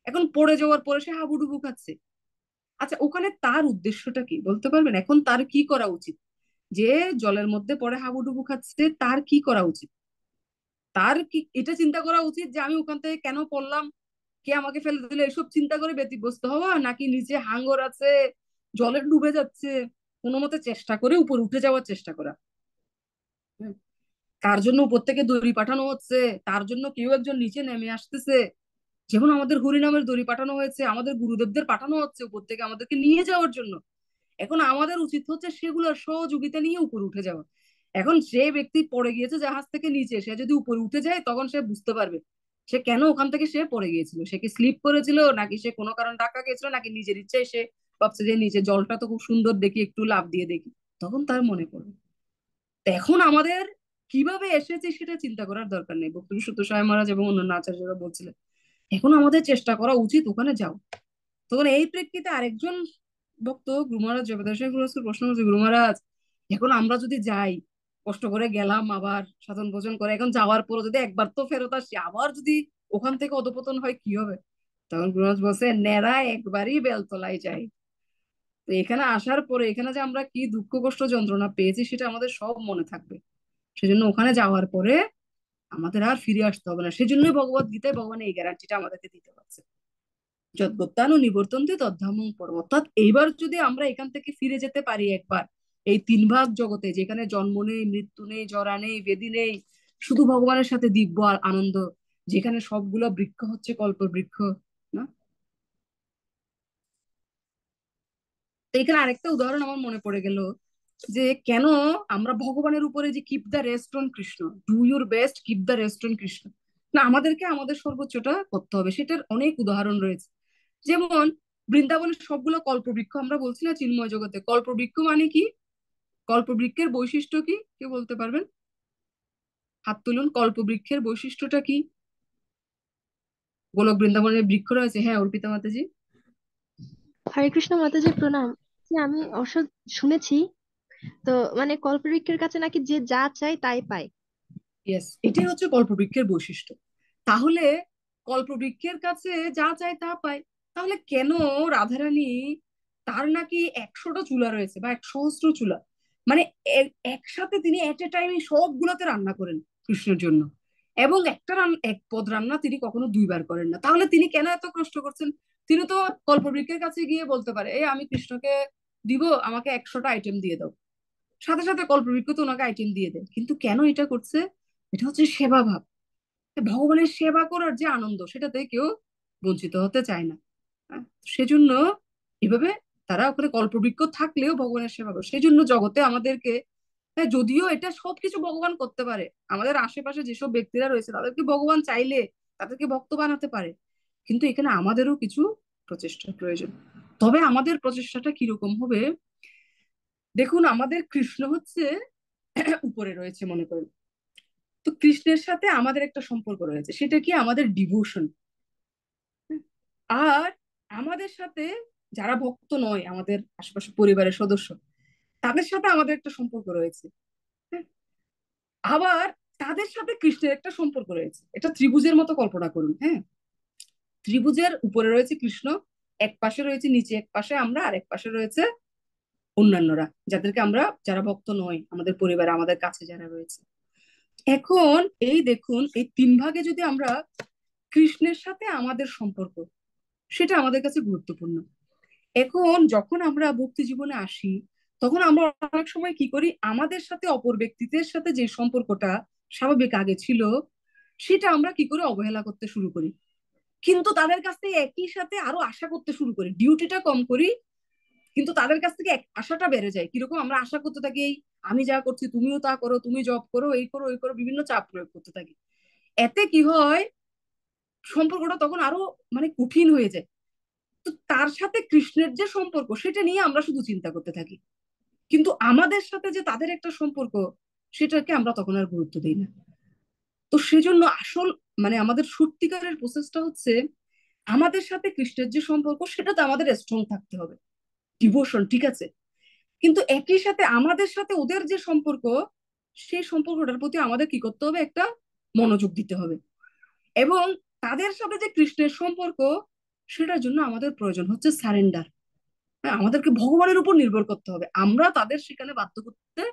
S1: এখন পড়ে যাওয়ার পরে সে হাবুডুবু খাচ্ছে। আচ্ছা, ওখানে তার উদ্দেশ্যটা কি বলতে পারবেন? এখন তার কি করা উচিত? যে জলের মধ্যে পড়ে হাবুডুবু খাচ্ছে, তার কি করা উচিত? তার কি এটা চিন্তা করা উচিত যে আমি ওখান থেকে কেন পড়লাম, কে আমাকে ফেলে দিল, এসব চিন্তা করে ব্যতিব্যস্ত হওয়া, নাকি নিচে হাঙ্গর আছে, জলে ডুবে যাচ্ছে, কোনো মতে চেষ্টা করে উপর উঠে যাওয়ার চেষ্টা করা? হুম। তার জন্য উপর থেকে দড়ি পাঠানো হচ্ছে, তার জন্য কেউ একজন নিচে নেমে আসতেছে, যেমন আমাদের হরিনামের দড়ি পাঠানো হয়েছে, আমাদের গুরুদেবদের পাঠানো হচ্ছে উপর থেকে আমাদেরকে নিয়ে যাওয়ার জন্য। এখন আমাদের উচিত হচ্ছে সেগুলোর সহযোগিতা নিয়ে উপর উঠে যাওয়া। এখন সে ব্যক্তি পড়ে গিয়েছে জাহাজ থেকে নিচে, সে যদি উপরে উঠে যায় তখন সে বুঝতে পারবে সে কেন ওখান থেকে সে পড়ে গিয়েছিল। সে কি স্লিপ করেছিল, নাকি সে কোনো কারণ ধাক্কা গেছিল, নাকি নিজের ইচ্ছায় সে ভাবছে যে নিচে জলটা তো খুব সুন্দর দেখি, একটু লাফ দিয়ে দেখি, তখন তার মনে পড়বে। তো এখন আমাদের কিভাবে এসেছে সেটা চিন্তা করার দরকার নেই। বক্তব্য সত্যসাই মহারাজ এবং অন্যান্য আচার্যরা বলছিলেন এখন আমাদের চেষ্টা করা উচিত ওখানে যাও। তখন এই প্রেক্ষিতে আরেকজন ভক্ত গুরু মহারাজ জগদাসের প্রশ্ন করছে, গুরু মহারাজ এখন আমরা যদি যাই, কষ্ট করে গেলাম আবার সাধন ভোজন করে, এখন যাওয়ার পর যদি একবার তো ফেরত আসি, আবার যদি ওখান থেকে অধপতন হয় কি হবে? তখন গুরু মহারাজ বলছে, নেড়া একবারই বেলতলায় যায়। তো এখানে আসার পরে এখানে যে আমরা কি দুঃখ কষ্ট যন্ত্রণা পেয়েছি সেটা আমাদের সব মনে থাকবে। সেজন্য ওখানে যাওয়ার পরে আমাদের আর ফিরে আসতে হবে না। সেজন্যই ভগবত গীতায় ভগবান এই গ্যারান্টিটা আমাদেরকে দিতে পারছে, যদ্গত্যানু নিবর্তন্তে তদ্ধামং পরম। অর্থাৎ এইবার যদি আমরা এখান থেকে ফিরে যেতে পারি একবার এই তিন ভাগ জগতে, যেখানে জন্ম নেই, মৃত্যু নেই, জরা নেই, ব্যাধি নেই, শুধু ভগবানের সাথে দিব্য আর আনন্দ, যেখানে সবগুলো বৃক্ষ হচ্ছে কল্প বৃক্ষ, না? তো এখানে আরেকটা উদাহরণ আমার মনে পড়ে গেল, যে কেন আমরা ভগবানের উপরে যে keep the rest on Krishna, do your best, keep the rest on Krishna, না আমাদেরকে আমাদের সর্বোচ্চটা করতে হবে, সেটার অনেক উদাহরণ রয়েছে। যেমন বৃন্দাবনের সবগুলো কল্পবৃক্ষ, আমরা বলছি না চিন্ময় জগতে কল্পবৃক্ষ মানে কি, কল্পবৃক্ষের বৈশিষ্ট্য কি, কেউ বলতে পারবেন? হাত তুলুন, কল্পবৃক্ষের বৈশিষ্ট্যটা কি? গোলক বৃন্দাবনের বৃক্ষ রয়েছে, হ্যাঁ অর্পিতা মাতাজি।
S2: হরে কৃষ্ণ মাতাজি, প্রণাম। যে আমি অবশ্য শুনেছি, তো মানে কল্পবৃক্ষের কাছে নাকি যে যা চায় তাই পায়।
S1: ইয়েস, এটাই হচ্ছে কল্পবৃক্ষের বৈশিষ্ট্য। তাহলে কল্পবৃক্ষের কাছে যা চায় তা পায়, তাহলে কেন রাধারানী, তার নাকি 100টা চুলা রয়েছে বা 1 সহস্র চুলা, মানে একসাথে তিনি এট এ টাইমে সবগুলোতে রান্না করেন কৃষ্ণের জন্য, এবং এক পদ রান্না তিনি কখনো দুইবার করেন না, তাহলে তিনি কেন এত কষ্ট করছেন? তিনি তো কল্পবৃক্ষের কাছে গিয়ে বলতে পারে, এই আমি কৃষ্ণকে দিব, আমাকে 100টা আইটেম দিয়ে দাও, সাথে সাথে কল্পবৃক্ষ তো ওনাকে আইটেম দিয়ে দেয়। কিন্তু কেন এটা করছে? এটা হচ্ছে সেবা ভাব। ভগবানের সেবা করার যে আনন্দ, সেটাতে কেউ বঞ্চিত হতে চায় না। হ্যাঁ, সেজন্য এভাবে তারা ওখানে কল্পবৃক্ষ থাকলেও ভগবানের সেবা করে। সেই জন্য জগতে আমাদেরকে, হ্যাঁ যদিও এটা সবকিছু ভগবান করতে পারে, আমাদের আশেপাশে যেসব ব্যক্তিরা রয়েছে তাদেরকে ভগবান চাইলে তাদেরকে ভক্ত বানাতে পারে, কিন্তু এখানে আমাদেরও কিছু প্রচেষ্টার প্রয়োজন। তবে আমাদের প্রচেষ্টাটা কিরকম হবে? দেখুন, আমাদের কৃষ্ণ হচ্ছে উপরে রয়েছে মনে করেন, তো কৃষ্ণের সাথে আমাদের একটা সম্পর্ক রয়েছে, সেটা কি আমাদের ডিভোশন। আর আমাদের সাথে যারা ভক্ত নয়, আমাদের আশেপাশে পরিবারের সদস্য, তাদের সাথে আমাদের একটা সম্পর্ক রয়েছে। হ্যাঁ, আবার তাদের সাথে কৃষ্ণের একটা সম্পর্ক রয়েছে। এটা ত্রিভুজের মতো কল্পনা করুন। হ্যাঁ, ত্রিভুজের উপরে রয়েছে কৃষ্ণ, এক পাশে রয়েছে নিচে, এক পাশে আমরা, আর এক পাশে রয়েছে অন্যান্যরা, যাদেরকে আমরা, যারা ভক্ত নয়, আমাদের পরিবারে আমাদের কাছে যারা রয়েছে। এখন এই দেখুন, এই তিন ভাগে যদি আমরা কৃষ্ণের সাথে আমাদের সম্পর্ক, সেটা আমাদের কাছে গুরুত্বপূর্ণ। এখন যখন আমরা ভক্তি জীবনে আসি, তখন আমরা অনেক সময় কি করি, আমাদের সাথে অপর ব্যক্তিদের সাথে যে সম্পর্কটা স্বাভাবিক আগে ছিল, সেটা আমরা কি করে অবহেলা করতে শুরু করি, কিন্তু তাদের কাছ থেকে একই সাথে আরো আশা করতে শুরু করি, ডিউটিটা কম করি, কিন্তু তাদের কাছ থেকে আশাটা বেড়ে যায়। কিরকম? আমরা আশা করতে থাকি, এই আমি যা করছি তুমিও তা করো, তুমি জব করো, এই করো ওই করো, বিভিন্ন চাপ প্রয়োগ করতে থাকি। এতে কি হয়, সম্পর্কটা তখন আরো মানে কঠিন হয়ে যায়। তো তার সাথে কৃষ্ণের যে সম্পর্ক, সেটা নিয়ে আমরা শুধু চিন্তা করতে থাকি, কিন্তু আমাদের সাথে যে তাদের একটা সম্পর্ক, সেটাকে আমরা তখন আর গুরুত্ব দিই না। তো সেজন্য আসল মানে আমাদের সত্যিকারের প্রসেসটা হচ্ছে, আমাদের সাথে কৃষ্ণের যে সম্পর্ক, সেটাতে আমাদের স্ট্রং থাকতে হবে, ডিভোশন, ঠিক আছে, কিন্তু একই সাথে আমাদের সাথে ওদের যে সম্পর্ক, সেই সম্পর্কটার প্রতি আমাদের কি করতে হবে, একটা মনোযোগ দিতে হবে। এবং তাদের সাথে যে কৃষ্ণের সম্পর্ক, সেটার জন্য আমাদের প্রয়োজন হচ্ছে সারেন্ডার। হ্যাঁ, আমাদেরকে ভগবানের উপর নির্ভর করতে হবে, আমরা তাদের সেখানে বাধ্য করতে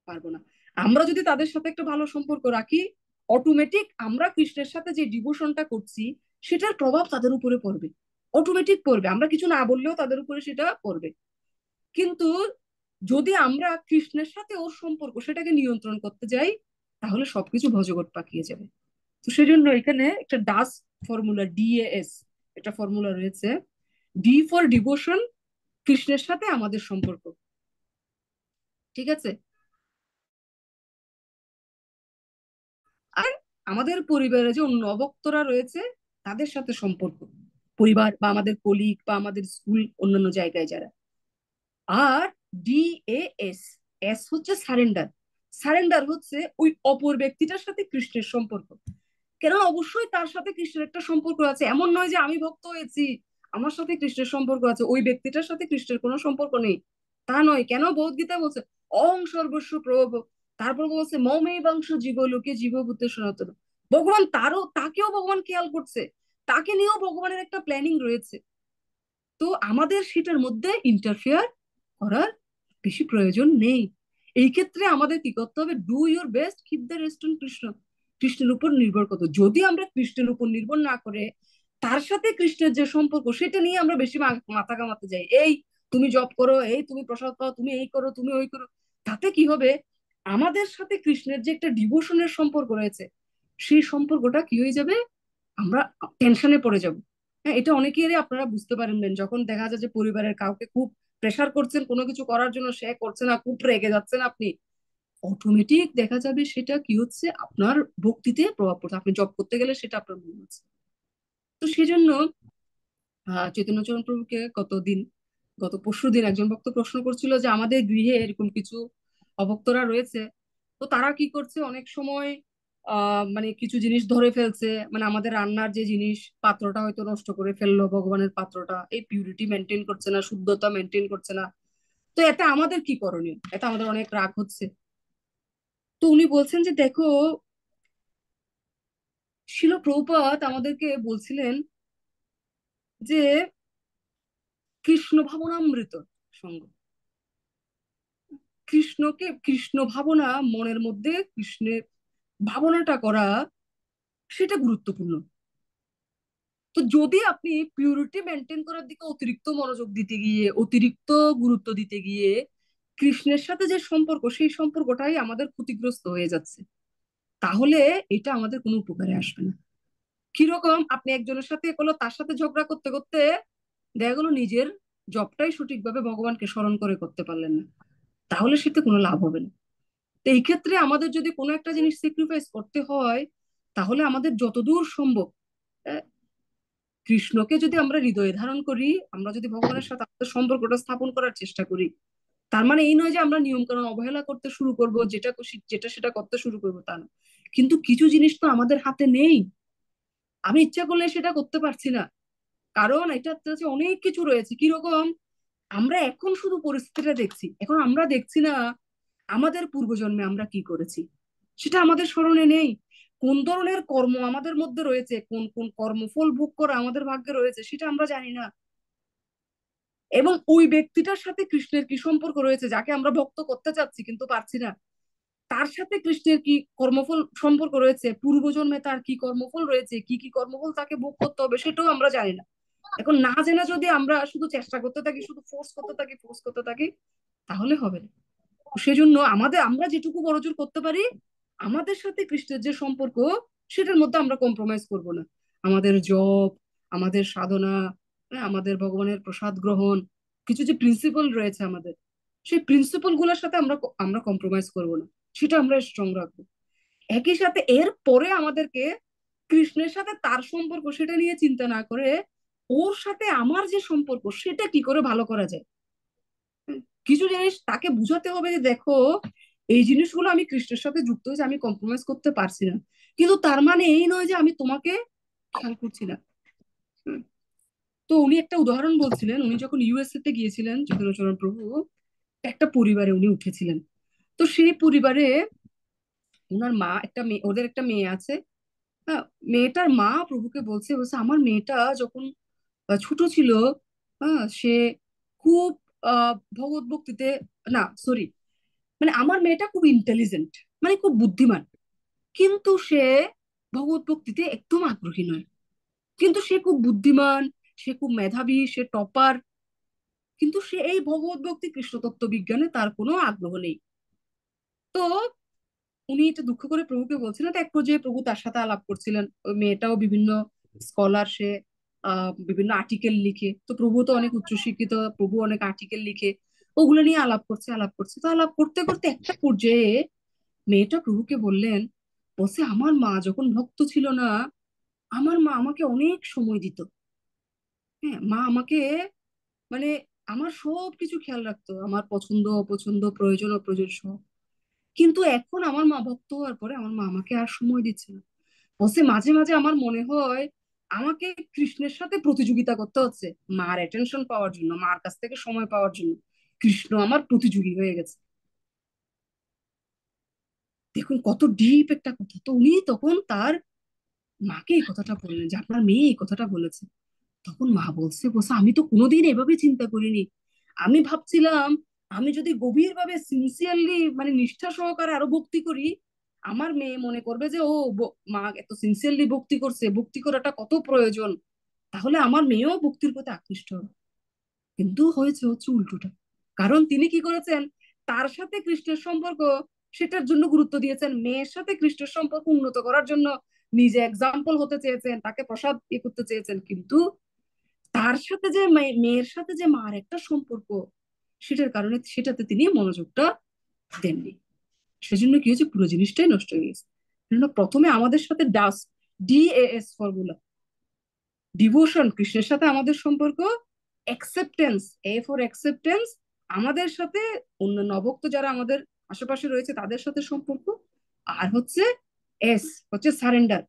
S1: পারবো না। আমরা যদি তাদের সাথে একটা ভালো সম্পর্ক রাখি, অটোমেটিক আমরা কৃষ্ণের সাথে যে ডিভোশনটা করছি, সেটার প্রভাব তাদের উপরে পড়বে, অটোমেটিক পড়বে, আমরা কিছু না বললেও তাদের উপরে সেটা পড়বে। কিন্তু যদি আমরা কৃষ্ণের সাথে ওর সম্পর্ক, সেটাকে নিয়ন্ত্রণ করতে যাই, তাহলে সবকিছু ভজগট পাকিয়ে যাবে। তো সেই জন্য এখানে একটা ডাস ফর্মুলা, DAS, একটা ফর্মুলা রয়েছে, ডি ফর ডিভোশন, কৃষ্ণের সাথে আমাদের সম্পর্ক, ঠিক আছে। আর আমাদের পরিবারে যে অন্য অভক্তরা রয়েছে তাদের সাথে সম্পর্ক, পরিবার বা আমাদের কলিগ বা আমাদের স্কুল অন্যান্য জায়গায় যারা। আর DAS, এস হচ্ছে সারেন্ডার। সারেন্ডার হচ্ছে ওই অপর ব্যক্তিটার সাথে কৃষ্ণের সম্পর্ক। কেন অবশ্যই তার সাথে কৃষ্ণের একটা সম্পর্ক আছে, এমন নয় যে আমি ভক্ত হয়েছি আমার সাথে কৃষ্ণের সম্পর্ক আছে, ওই ব্যক্তিটার সাথে কৃষ্ণের কোনো সম্পর্ক নেই, তা নয়। কেন ভগবদ্গীতা বলছে অং সর্বস্ব প্রভব, তারপর বলছে মমেবাংশ জীবলোকে জীবভূতে সনাতন। ভগবান তাকেও ভগবান খেয়াল করছে, তাকে নিয়েও ভগবানের একটা প্ল্যানিং রয়েছে। তো আমাদের সেটার মধ্যে ইন্টারফেয়ার করার বেশি প্রয়োজন নেই। এই ক্ষেত্রে আমাদের কি করতে হবে? Do your best, keep the rest on Krishna. কৃষ্ণের উপর নির্ভর করতে, যদি আমরা কৃষ্ণের উপর নির্ভর না করে তার সাথে কৃষ্ণের যে সম্পর্ক সেটা নিয়ে আমরা বেশি মাথা ঘামাতে যাই, এই তুমি জব করো, এই তুমি প্রসাদ পাও, তুমি এই করো, তুমি ওই করো, তাতে কি হবে? আমাদের সাথে কৃষ্ণের যে একটা ডিভোশনের সম্পর্ক রয়েছে সেই সম্পর্কটা কি হয়ে যাবে? আমরা টেনশনে পড়ে যাব। হ্যাঁ, এটা অনেকেরই আপনারা বুঝতে পারবেন যখন দেখা যায় যে পরিবারের কাউকে খুব প্রেসার করছেন কোনো কিছু করার জন্য, সে করছে না, খুব রেগে যাচ্ছেন আপনি, অটোমেটিক দেখা যাবে সেটা কি হচ্ছে, আপনার ভক্তিতে প্রভাব পড়ছে। আপনি জব করতে গেলে সেটা আপনার মনে হচ্ছে। তো সেই জন্য চৈতন্যচরণ প্রভুকে গত পরশু দিন একজন ভক্ত প্রশ্ন করছিল যে আমাদের গৃহে এরকম কিছু অভক্তরা রয়েছে, তো তারা কি করছে, অনেক সময় মানে কিছু জিনিস ধরে ফেলছে, মানে আমাদের রান্নার যে জিনিস, পাত্রটা হয়তো নষ্ট করে ফেললো, ভগবানের পাত্রটা, এই পিউরিটি মেনটেন করছে না, শুদ্ধতা মেনটেন করছে না, তো এটা আমাদের কি করণীয়? এটা আমাদের অনেক রাগ হচ্ছে। তো উনি বলছেন যে দেখো, শিল প্রভুপাদ আমাদেরকে বলছিলেন যে কৃষ্ণ ভাবনামৃত সঙ্গ, কৃষ্ণ ভাবনা, মনের মধ্যে কৃষ্ণের ভাবনাটা করা, সেটা গুরুত্বপূর্ণ। তো যদি আপনি পিউরিটি মেনটেন করার দিকে অতিরিক্ত মনোযোগ দিতে গিয়ে, অতিরিক্ত গুরুত্ব দিতে গিয়ে কৃষ্ণের সাথে যে সম্পর্ক, সেই সম্পর্কটাই আমাদের ক্ষতিগ্রস্ত হয়ে যাচ্ছে, তাহলে এটা আমাদের কোনো উপকারে আসবে না। কিরকম, আপনি একজনের সাথে করলো, তার সাথে ঝগড়া করতে করতে দেখা গেলো নিজের জবটাই সঠিকভাবে ভগবানকে স্মরণ করে করতে পারলেন না, তাহলে সেটা কোনো লাভ হবে না। তো এই ক্ষেত্রে আমাদের যদি কোনো একটা জিনিস স্যাক্রিফাইস করতে হয়, তাহলে আমাদের যতদূর সম্ভব আহ, কৃষ্ণকে যদি আমরা হৃদয়ে ধারণ করি, আমরা যদি ভগবানের সাথে আমাদের সম্পর্কটা স্থাপন করার চেষ্টা করি, তার মানে এই নয় যে আমরা নিয়ম কানুন অবহেলা করতে শুরু করব, যেটা খুশি যেটা সেটা করতে শুরু করবো, তা না। কিন্তু কিছু জিনিস তো আমাদের হাতে নেই, আমি ইচ্ছা করলে সেটা করতে পারছি না, কারণ এটা হচ্ছে অনেক কিছু রয়েছে। কিরকম, আমরা এখন শুধু পরিস্থিতিটা দেখছি, এখন আমরা দেখছি না আমাদের পূর্বজন্মে আমরা কি করেছি, সেটা আমাদের স্মরণে নেই। কোন ধরনের কর্ম আমাদের মধ্যে রয়েছে, কোন কোন কর্মফল ভোগ করা আমাদের ভাগ্যে রয়েছে, সেটা আমরা জানি না। এবং ওই ব্যক্তিটার সাথে কৃষ্ণের কি সম্পর্ক রয়েছে, যাকে আমরা ভক্ত করতে চাচ্ছি কিন্তু পারছি না, তার সাথে কৃষ্ণের কি কর্মফল সম্পর্ক রয়েছে, পূর্বজন্মে তার কি কর্মফল রয়েছে, কি কি কর্মফল তাকে ভোগ করতে হবে, সেটাও আমরা জানি না। এখন না জেনে যদি আমরা শুধু চেষ্টা করতে থাকি, শুধু ফোর্স করতে থাকি, তাহলে হবে না। সেজন্য আমরা যেটুকু বড়জোর করতে পারি, আমাদের সাথে কৃষ্ণের যে সম্পর্ক, সেটার মধ্যে আমরা কম্প্রোমাইজ করব না। আমাদের জপ, আমাদের সাধনা, আমাদের ভগবানের প্রসাদ গ্রহণ, কিছু যে প্রিন্সিপাল রয়েছে আমাদের, সেই প্রিন্সিপাল গুলোর সাথে আমরা আমরা কম্প্রোমাইজ করব না, সেটা আমরা স্ট্রং রাখবো। একই সাথে এর পরে আমাদেরকে কৃষ্ণের সাথে তার সম্পর্ক সেটা নিয়ে চিন্তা না করে, ওর সাথে আমার যে সম্পর্ক সেটা কি করে ভালো করা যায়। কিছু জিনিস তাকে বুঝাতে হবে যে দেখো, এই জিনিসগুলো আমি কৃষ্ণের সাথে যুক্ত হয়েছে, আমি কম্প্রোমাইজ করতে পারছি না, কিন্তু তার মানে এই নয় যে আমি তোমাকে খেয়াল করছি না। হুম। তো উনি একটা উদাহরণ বলছিলেন, উনি যখন USA তে গিয়েছিলেন চৈতন্যচরণ প্রভু, একটা পরিবারে উনি উঠেছিলেন। তো সেই পরিবারে ওনার মা, একটা মেয়ে, ওদের একটা মেয়ে আছে। হ্যাঁ, মেয়েটার মা প্রভুকে বলছে বলছে আমার মেয়েটা যখন ছোট ছিল, হ্যাঁ, সে খুব ভগবত ভক্তিতে, না সরি, মানে আমার মেয়েটা খুব ইন্টেলিজেন্ট, মানে খুব বুদ্ধিমান, কিন্তু সে ভগবত ভক্তিতে একদম আগ্রহী নয়। কিন্তু সে খুব বুদ্ধিমান, সে খুব মেধাবী, সে টপার, কিন্তু সে এই ভগবত ভক্তি কৃষ্ণ তত্ত্ব বিজ্ঞানে তার কোনো আগ্রহ নেই। তো উনি এটা দুঃখ করে প্রভুকে বলছিলেন, তো এক পর্যায়ে প্রভু তার সাথে আলাপ করছিলেন, ওই মেয়েটাও বিভিন্ন স্কলার, সে বিভিন্ন আর্টিকেল লিখে, তো প্রভু তো অনেক উচ্চশিক্ষিত, প্রভু অনেক আর্টিকেল লিখে, ওগুলো নিয়ে আলাপ করছে। তো আলাপ করতে করতে একটা পর্যায়ে মেয়েটা প্রভুকে বললেন, বলছে আমার মা যখন ভক্ত ছিল না, আমার মা আমাকে অনেক সময় দিত। হ্যাঁ, মা আমাকে মানে আমার সব কিছু খেয়াল রাখতো, আমার পছন্দ অপছন্দ প্রয়োজন অপ্রয়োজন সব। কিন্তু এখন আমার মা ভক্ত হওয়ার পরে আমার মা আমাকে আর সময় দিচ্ছে না। বলছে মাঝে মাঝে আমার মনে হয় আমাকে কৃষ্ণের সাথে প্রতিযোগিতা করতে হচ্ছে, মার অ্যাটেনশন পাওয়ার জন্য, মার কাছ থেকে সময় পাওয়ার জন্য কৃষ্ণ আমার প্রতিযোগী হয়ে গেছে। দেখুন কত ডিপ একটা কথা। তো উনি তখন তার মাকে এই কথাটা বললেন যে আপনার মেয়ে এই কথাটা বলেছে। তখন মা বলছে, বলছে আমি তো কোনোদিন এভাবে চিন্তা করিনি। আমি ভাবছিলাম আমি যদি গভীরভাবে সিনসিয়ারলি মানে নিষ্ঠা সহকারে আরো ভক্তি করি, আমার মেয়ে মনে করবে যে ও মা এত সিনসিয়ারলি ভক্তি করছে, ভক্তি করাটা কত প্রয়োজন, তাহলে আমার মেয়েও ভক্তির প্রতি আকৃষ্ট হবে। কিন্তু হয়েছে হচ্ছে উল্টোটা। কারণ তিনি কি করেছেন, তার সাথে কৃষ্ণের সম্পর্ক সেটার জন্য গুরুত্ব দিয়েছেন, মেয়ের সাথে কৃষ্ণের সম্পর্ক উন্নত করার জন্য নিজে এক্সাম্পল হতে চেয়েছেন, তাকে প্রসাদ ইয়ে করতে চেয়েছেন। কিন্তু তার সাথে যে মেয়ের সাথে যে মার একটা সম্পর্ক, সেটার কারণে সেটাতে তিনি মনোযোগটা দেননি। সেজন্য কি হয়েছে, পুরো জিনিসটাই নষ্ট হয়ে গেছে। কেননা প্রথমে আমাদের সাথে DAS ফর্মুলা, ডিভোশন, কৃষ্ণের সাথে আমাদের সম্পর্ক, অ্যাকসেপ্টেন্স, ফর অ্যাকসেপ্টেন্স, আমাদের সাথে অন্য নভক্ত যারা আমাদের আশেপাশে রয়েছে তাদের সাথে সম্পর্ক, আর হচ্ছে এস হচ্ছে সারেন্ডার,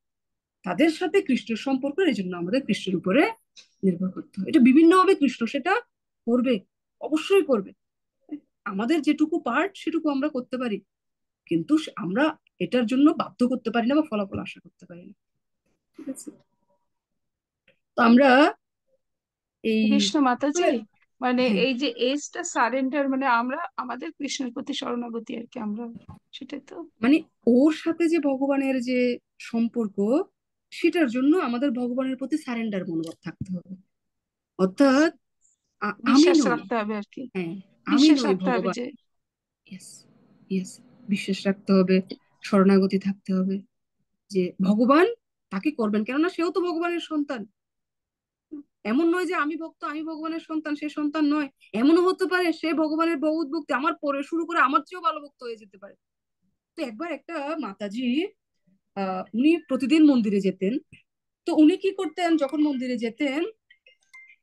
S1: তাদের সাথে কৃষ্ণের সম্পর্ক। এই জন্য আমাদের কৃষ্ণের উপরে নির্ভর করতে হবে। এটা বিভিন্নভাবে কৃষ্ণ সেটা করবে, অবশ্যই করবে। আমাদের যেটুকু পার্ট সেটুকু আমরা করতে পারি, কিন্তু আমরা এটার জন্য বাধ্য করতে পারি না বা ফলাফল আশা করতে পারি না। ঠিক আছে, তো আমরা এই
S4: কৃষ্ণ মাতাজি, মানে
S1: হ্যাঁ,
S4: এই যে এজটা সারেন্ডার, মানে আমরা আমাদের কৃষ্ণের প্রতি শরণাগতি আর কি, আমরা সেটাই তো।
S1: মানে ওর সাথে যে ভগবানের যে সম্পর্ক, সেটার জন্য আমাদের ভগবানের প্রতি সারেন্ডার মনোভাব থাকতে হবে। অর্থাৎ আমি
S4: বিশ্বাস
S1: নই,
S4: রাখতে হবে আর কি,
S1: হ্যাঁ আমি
S4: বিশ্বাস
S1: নই
S4: রাখতে হবে
S1: ভগবান।
S4: যে
S1: ইয়েস, ইয়েস, বিশ্বাস রাখতে হবে, শরণাগতি থাকতে হবে যে ভগবান তাকে করবেন, কেননা সেও তো ভগবানের সন্তান। এমন নয় যে আমি ভক্ত আমি ভগবানের সন্তান, সে সন্তান নয়। এমনও হতে পারে সে ভগবানের বহুত ভক্তি, আমার পরে শুরু করে আমার চেয়েও ভালো ভক্ত হয়ে যেতে পারে। তো একবার একটা মাতাজি, উনি প্রতিদিন মন্দিরে যেতেন। তো উনি কি করতেন, যখন মন্দিরে যেতেন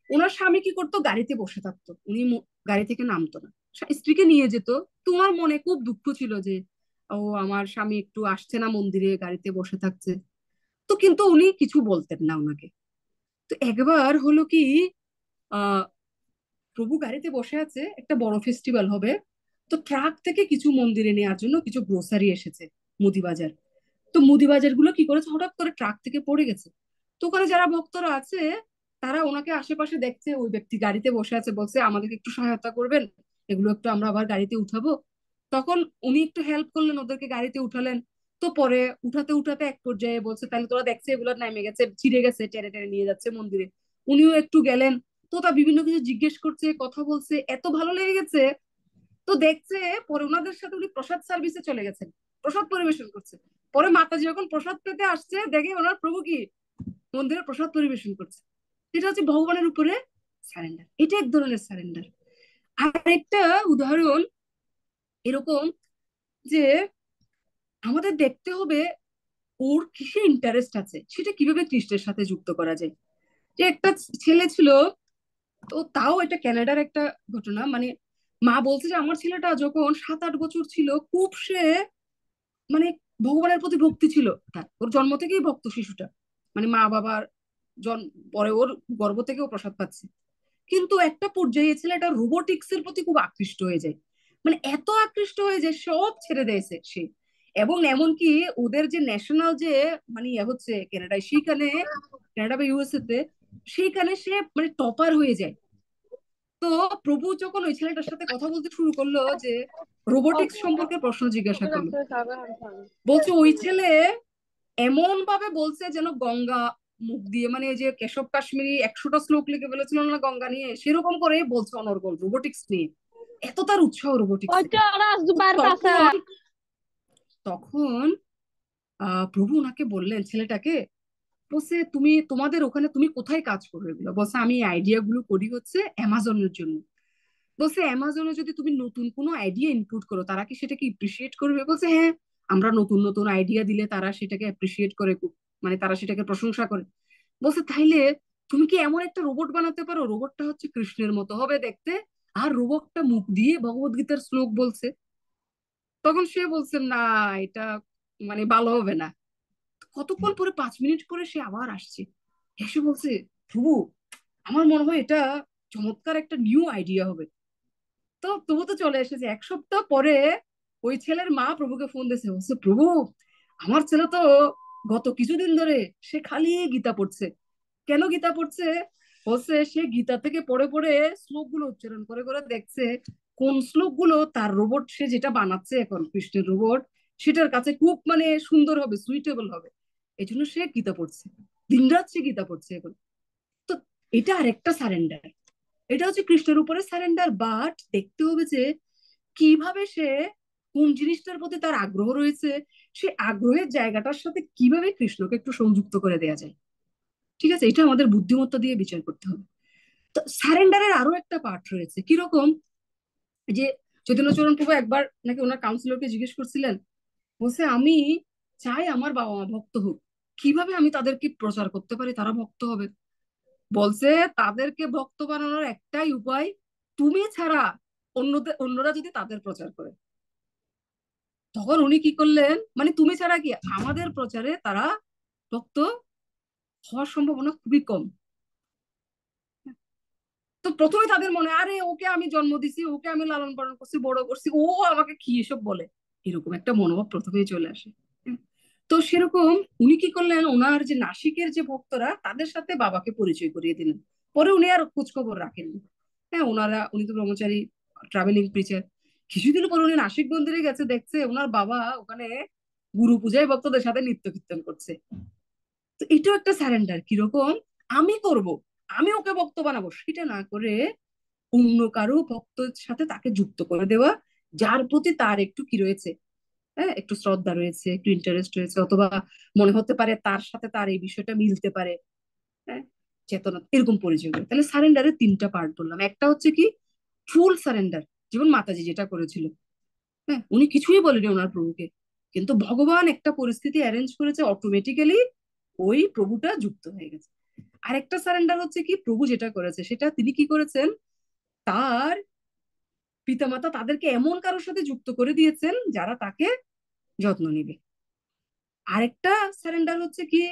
S1: ওনার স্বামী কি করতো, গাড়িতে বসে থাকতো, উনি গাড়ি থেকে নামতো না, স্ত্রীকে নিয়ে যেত। তোমার মনে খুব দুঃখ ছিল যে ও আমার স্বামী একটু আসছে না মন্দিরে, গাড়িতে বসে থাকছে। তো কিন্তু উনি কিছু বলতেন না ওনাকে। তো একবার হলো কি, আহ প্রভু গাড়িতে বসে আছে, একটা বড় ফেস্টিভ্যাল হবে, তো ট্রাক থেকে কিছু মন্দিরে নেওয়ার জন্য কিছু গ্রোসারি এসেছে, মুদি বাজার। তো মুদি বাজার গুলো কি করেছে, হঠাৎ করে ট্রাক থেকে পড়ে গেছে। তো ওখানে যারা ভক্তরা আছে তারা ওনাকে আশেপাশে দেখছে, ওই ব্যক্তি গাড়িতে বসে আছে, বলছে আমাদেরকে একটু সহায়তা করবেন, এগুলো একটু আমরা আবার গাড়িতে উঠাবো। তখন উনি একটু হেল্প করলেন, ওদেরকে গাড়িতে উঠালেন। তো পরে উঠাতে উঠাতে এক পর্যায়ে বলছে তাহলে তোরা দেখছে এগুলো নেমে গেছে, ছিঁড়ে গেছে, টেনে টেনে নিয়ে যাচ্ছে মন্দিরে। উনিও একটু গেলেন। তো তা বিভিন্ন কিছু জিজ্ঞেস করছে, কথা বলছে, এত ভালো লেগে গেছে। তো দেখছে, পরে ওনাদের সাথে উনি প্রসাদ সার্ভিসে চলে গেছেন, প্রসাদ পরিবেশন করছে। পরে মাতাজি যখন প্রসাদ পেতে আসছে, দেখে ওনার প্রভু কি মন্দিরে প্রসাদ পরিবেশন করছে। এটা হচ্ছে ভগবানের উপরে সারেন্ডার, এটা এক ধরনের সারেন্ডার। আর একটা উদাহরণ এরকম যে আমাদের দেখতে হবে ওর কিসে ইন্টারেস্ট আছে, সেটা কিভাবে কৃষ্ণের সাথে যুক্ত করা যায়। যে একটা ছেলে ছিল, তো তাও এটা কানাডার একটা ঘটনা, মানে মা বলছে যে আমার ছেলেটা যখন 7-8 বছর ছিল, খুব সে মানে ভগবানের প্রতি ভক্তি ছিল তার, ওর জন্ম থেকেই ভক্ত শিশুটা, মানে মা বাবার জন্ম পরে ওর গর্ভ থেকেও প্রসাদ পাচ্ছে। কিন্তু একটা পর্যায়ে ছেলেটা রোবোটিক্স এর প্রতি খুব আকৃষ্ট হয়ে যায়, মানে এত আকৃষ্ট হয়ে যায় সব ছেড়ে দিয়েছে সে। এবং এমনকি ওদের যে ন্যাশনাল যে মানে হচ্ছে কানাডায়, সেইখানে কানাডা বা ইউএসএ তে, সেইখানে সে মানে টপার হয়ে যায়। তো প্রভু যখন ওই ছেলেটার সাথে কথা বলতে শুরু করলো, যে রোবোটিক্স সম্পর্কে প্রশ্ন জিজ্ঞাসা করলো, বলছে ওই ছেলে এমন ভাবে বলছে যেন গঙ্গা মুখ দিয়ে, মানে এই যে কেশব কাশ্মীরি 100টা শ্লোক লিখে ফেলেছিল না গঙ্গা নিয়ে, সেরকম করে বলছে অনর্গল রোবোটিক্স নিয়ে, এত তার উৎসাহ রোবোটিক্সে। তখন তখন প্রভু ওনাকে বললেন ছেলেটাকে, বলছে তুমি তোমাদের ওখানে তুমি কোথায় কাজ করো এগুলো, বলছে আমি আইডিয়া গুলো করি হচ্ছে অ্যামাজনের জন্য। বলছে অ্যামাজনে যদি তুমি নতুন কোনো আইডিয়া ইনপুট করো, তারা কি সেটাকে ইপ্রিসিয়েট করবে? বলছে হ্যাঁ, আমরা নতুন নতুন আইডিয়া দিলে তারা সেটাকে অ্যাপ্রিসিয়েট করে খুব, মানে তারা সেটাকে প্রশংসা করে। বলছে তাইলে তুমি কি এমন একটা রোবট বানাতে পারো, রোবটটা হচ্ছে কৃষ্ণের মতো হবে দেখতে, আর রোবটটা মুখ দিয়ে ভগবত গীতার শ্লোক বলছে। তখন সে বলছে না, এটা মানে ভালো হবে না। কতক্ষণ পরে, 5 মিনিট পরে সে আবার আসছে, এসে বলছে প্রভু আমার মনে হয় এটা চমৎকার একটা নিউ আইডিয়া হবে। তো তবু তো চলে এসেছে। 1 সপ্তাহ পরে ওই ছেলের মা প্রভুকে ফোন দিয়েছে, বলছে প্রভু আমার ছেলে তো গত কিছুদিন ধরে সে খালি গীতা পড়ছে। কেন গীতা পড়ছে? বলছে সে গীতা থেকে পড়ে পড়ে শ্লোকগুলো উচ্চারণ করে করে দেখছে কোন শ্লোকগুলো তার রোবট, সে যেটা বানাচ্ছে এখন কৃষ্ণের রোবট, সেটার কাছে খুব মানে সুন্দর হবে, সুইটেবল হবে। এই জন্য সে গীতা পড়ছে, দিনরাত সে গীতা পড়ছে এখন। তো এটা আরেকটা সারেন্ডার, এটা হচ্ছে কৃষ্ণের উপরে সারেন্ডার। বাট দেখতে হবে যে কিভাবে সে, কোন জিনিসটার প্রতি তার আগ্রহ রয়েছে, সে আগ্রহের জায়গাটার সাথে কিভাবে কৃষ্ণকে একটু সংযুক্ত করে দেয়া যায়। ঠিক আছে, এটা আমাদের বুদ্ধিমত্তা দিয়ে বিচার করতে হবে। তো সারেন্ডারের আরো একটা পার্ট রয়েছে, কিরকম যে চৈতন্যচরণ প্রভু একবার নাকি ওনার কাউন্সিলরকে জিজ্ঞেস করছিলেন, বলছে আমি চাই আমার বাবা মা ভক্ত হোক, কিভাবে আমি তাদেরকে প্রচার করতে পারি তারা ভক্ত হবে? বলছে তাদেরকে ভক্ত বানানোর একটাই উপায়, তুমি ছাড়া অন্যরা যদি তাদের প্রচার করে। তখন উনি কি করলেন, মানে তুমি ছাড়া কি আমাদের প্রচারে তারা ভক্ত হওয়ার সম্ভাবনা খুবই কম। তো প্রথমে তাদের মনে, আরে ওকে আমি জন্ম দিছি, ওকে আমি লালন পালন করছি, বড় করছি, ও আমাকে কি এসব বলে, এরকম একটা মনোভাব প্রথমেই চলে আসে। হুম। তো সেরকম উনি কি করলেন, ওনার যে নাসিকের যে ভক্তরা তাদের সাথে বাবাকে পরিচয় করিয়ে দিলেন। পরে উনি আর খোঁজ খবর রাখেননি। হ্যাঁ, উনি তো ব্রহ্মচারী, ট্রাভেলিং প্রিচার। কিছুদিন পর উনি নাসিক মন্দিরে গেছে, দেখছে ওনার বাবা ওখানে গুরু পূজায় ভক্তদের সাথে নৃত্য কীর্তন করছে। তো এটাও একটা সারেন্ডার, কিরকম আমি করব, আমি ওকে ভক্ত বানাবো সেটা না করে অন্য কারো ভক্তের সাথে তাকে যুক্ত করে দেওয়া, যার প্রতি তার একটু কি রয়েছে, হ্যাঁ একটু শ্রদ্ধা রয়েছে, একটু ইন্টারেস্ট রয়েছে, অথবা মনে হতে পারে তার সাথে তার এই বিষয়টা মিলতে পারে। হ্যাঁ, চেতনা এরকম পরিচয় করে। তাহলে সারেন্ডারের 3টা পার্ট বললাম। একটা হচ্ছে কি ফুল সারেন্ডার, যেমন মাতাজি যেটা করেছিল। হ্যাঁ, উনি কিছুই বলেনি ওনার প্রভুকে, কিন্তু ভগবান একটা পরিস্থিতি অ্যারেঞ্জ করেছে, অটোমেটিক্যালি ওই প্রভুটা যুক্ত হয়ে গেছে। আরেকটা সারেন্ডার হচ্ছে কি, প্রভু যেটা করেছে সেটা তিনি কি করেছেন, তার পিতামাতা তাদেরকে এমন কারোর সাথে যুক্ত করে দিয়েছেন যারা তাকে যত্ন নিবে। আরেকটা সারেন্ডার হচ্ছে কি,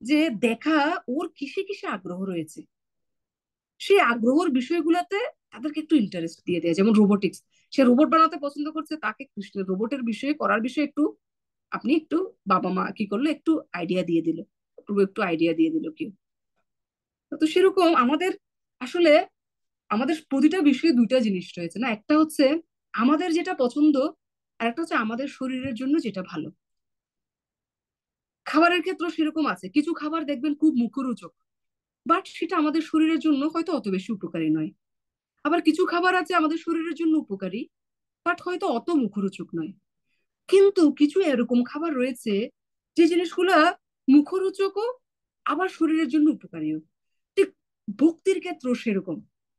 S1: যে দেখা ওর কিসে কিসে আগ্রহ রয়েছে, সেই আগ্রহের বিষয়গুলোতে তাদেরকে একটু ইন্টারেস্ট দিয়ে দেয়। যেমন রোবোটিক্স, সে রোবট বানাতে পছন্দ করছে, তাকে কৃষ্ণের রোবটের বিষয়ে করার বিষয়ে একটু, আপনি একটু, বাবা মা কি করলো একটু আইডিয়া দিয়ে দিল, একটু আইডিয়া দিয়ে দিল কেউ। তো সেরকম আমাদের আসলে আমাদের প্রতিটা বিষয়ে 2টা জিনিস রয়েছে না, একটা হচ্ছে আমাদের যেটা পছন্দ, আর একটা হচ্ছে আমাদের শরীরের জন্য যেটা ভালো। খাবারের ক্ষেত্রে সেরকম আছে, কিছু খাবার দেখবেন খুব মুখরোচক, বাট সেটা আমাদের শরীরের জন্য হয়তো অত বেশি উপকারী নয়। আবার কিছু খাবার আছে আমাদের শরীরের জন্য উপকারী, বাট হয়তো অত মুখরোচক নয়। কিন্তু কিছু এরকম খাবার রয়েছে যে জিনিসগুলা মুখরোচকও আবার শরীরের জন্য উপকারীও। ঠিক ভক্তির ক্ষেত্রেও সেরকম।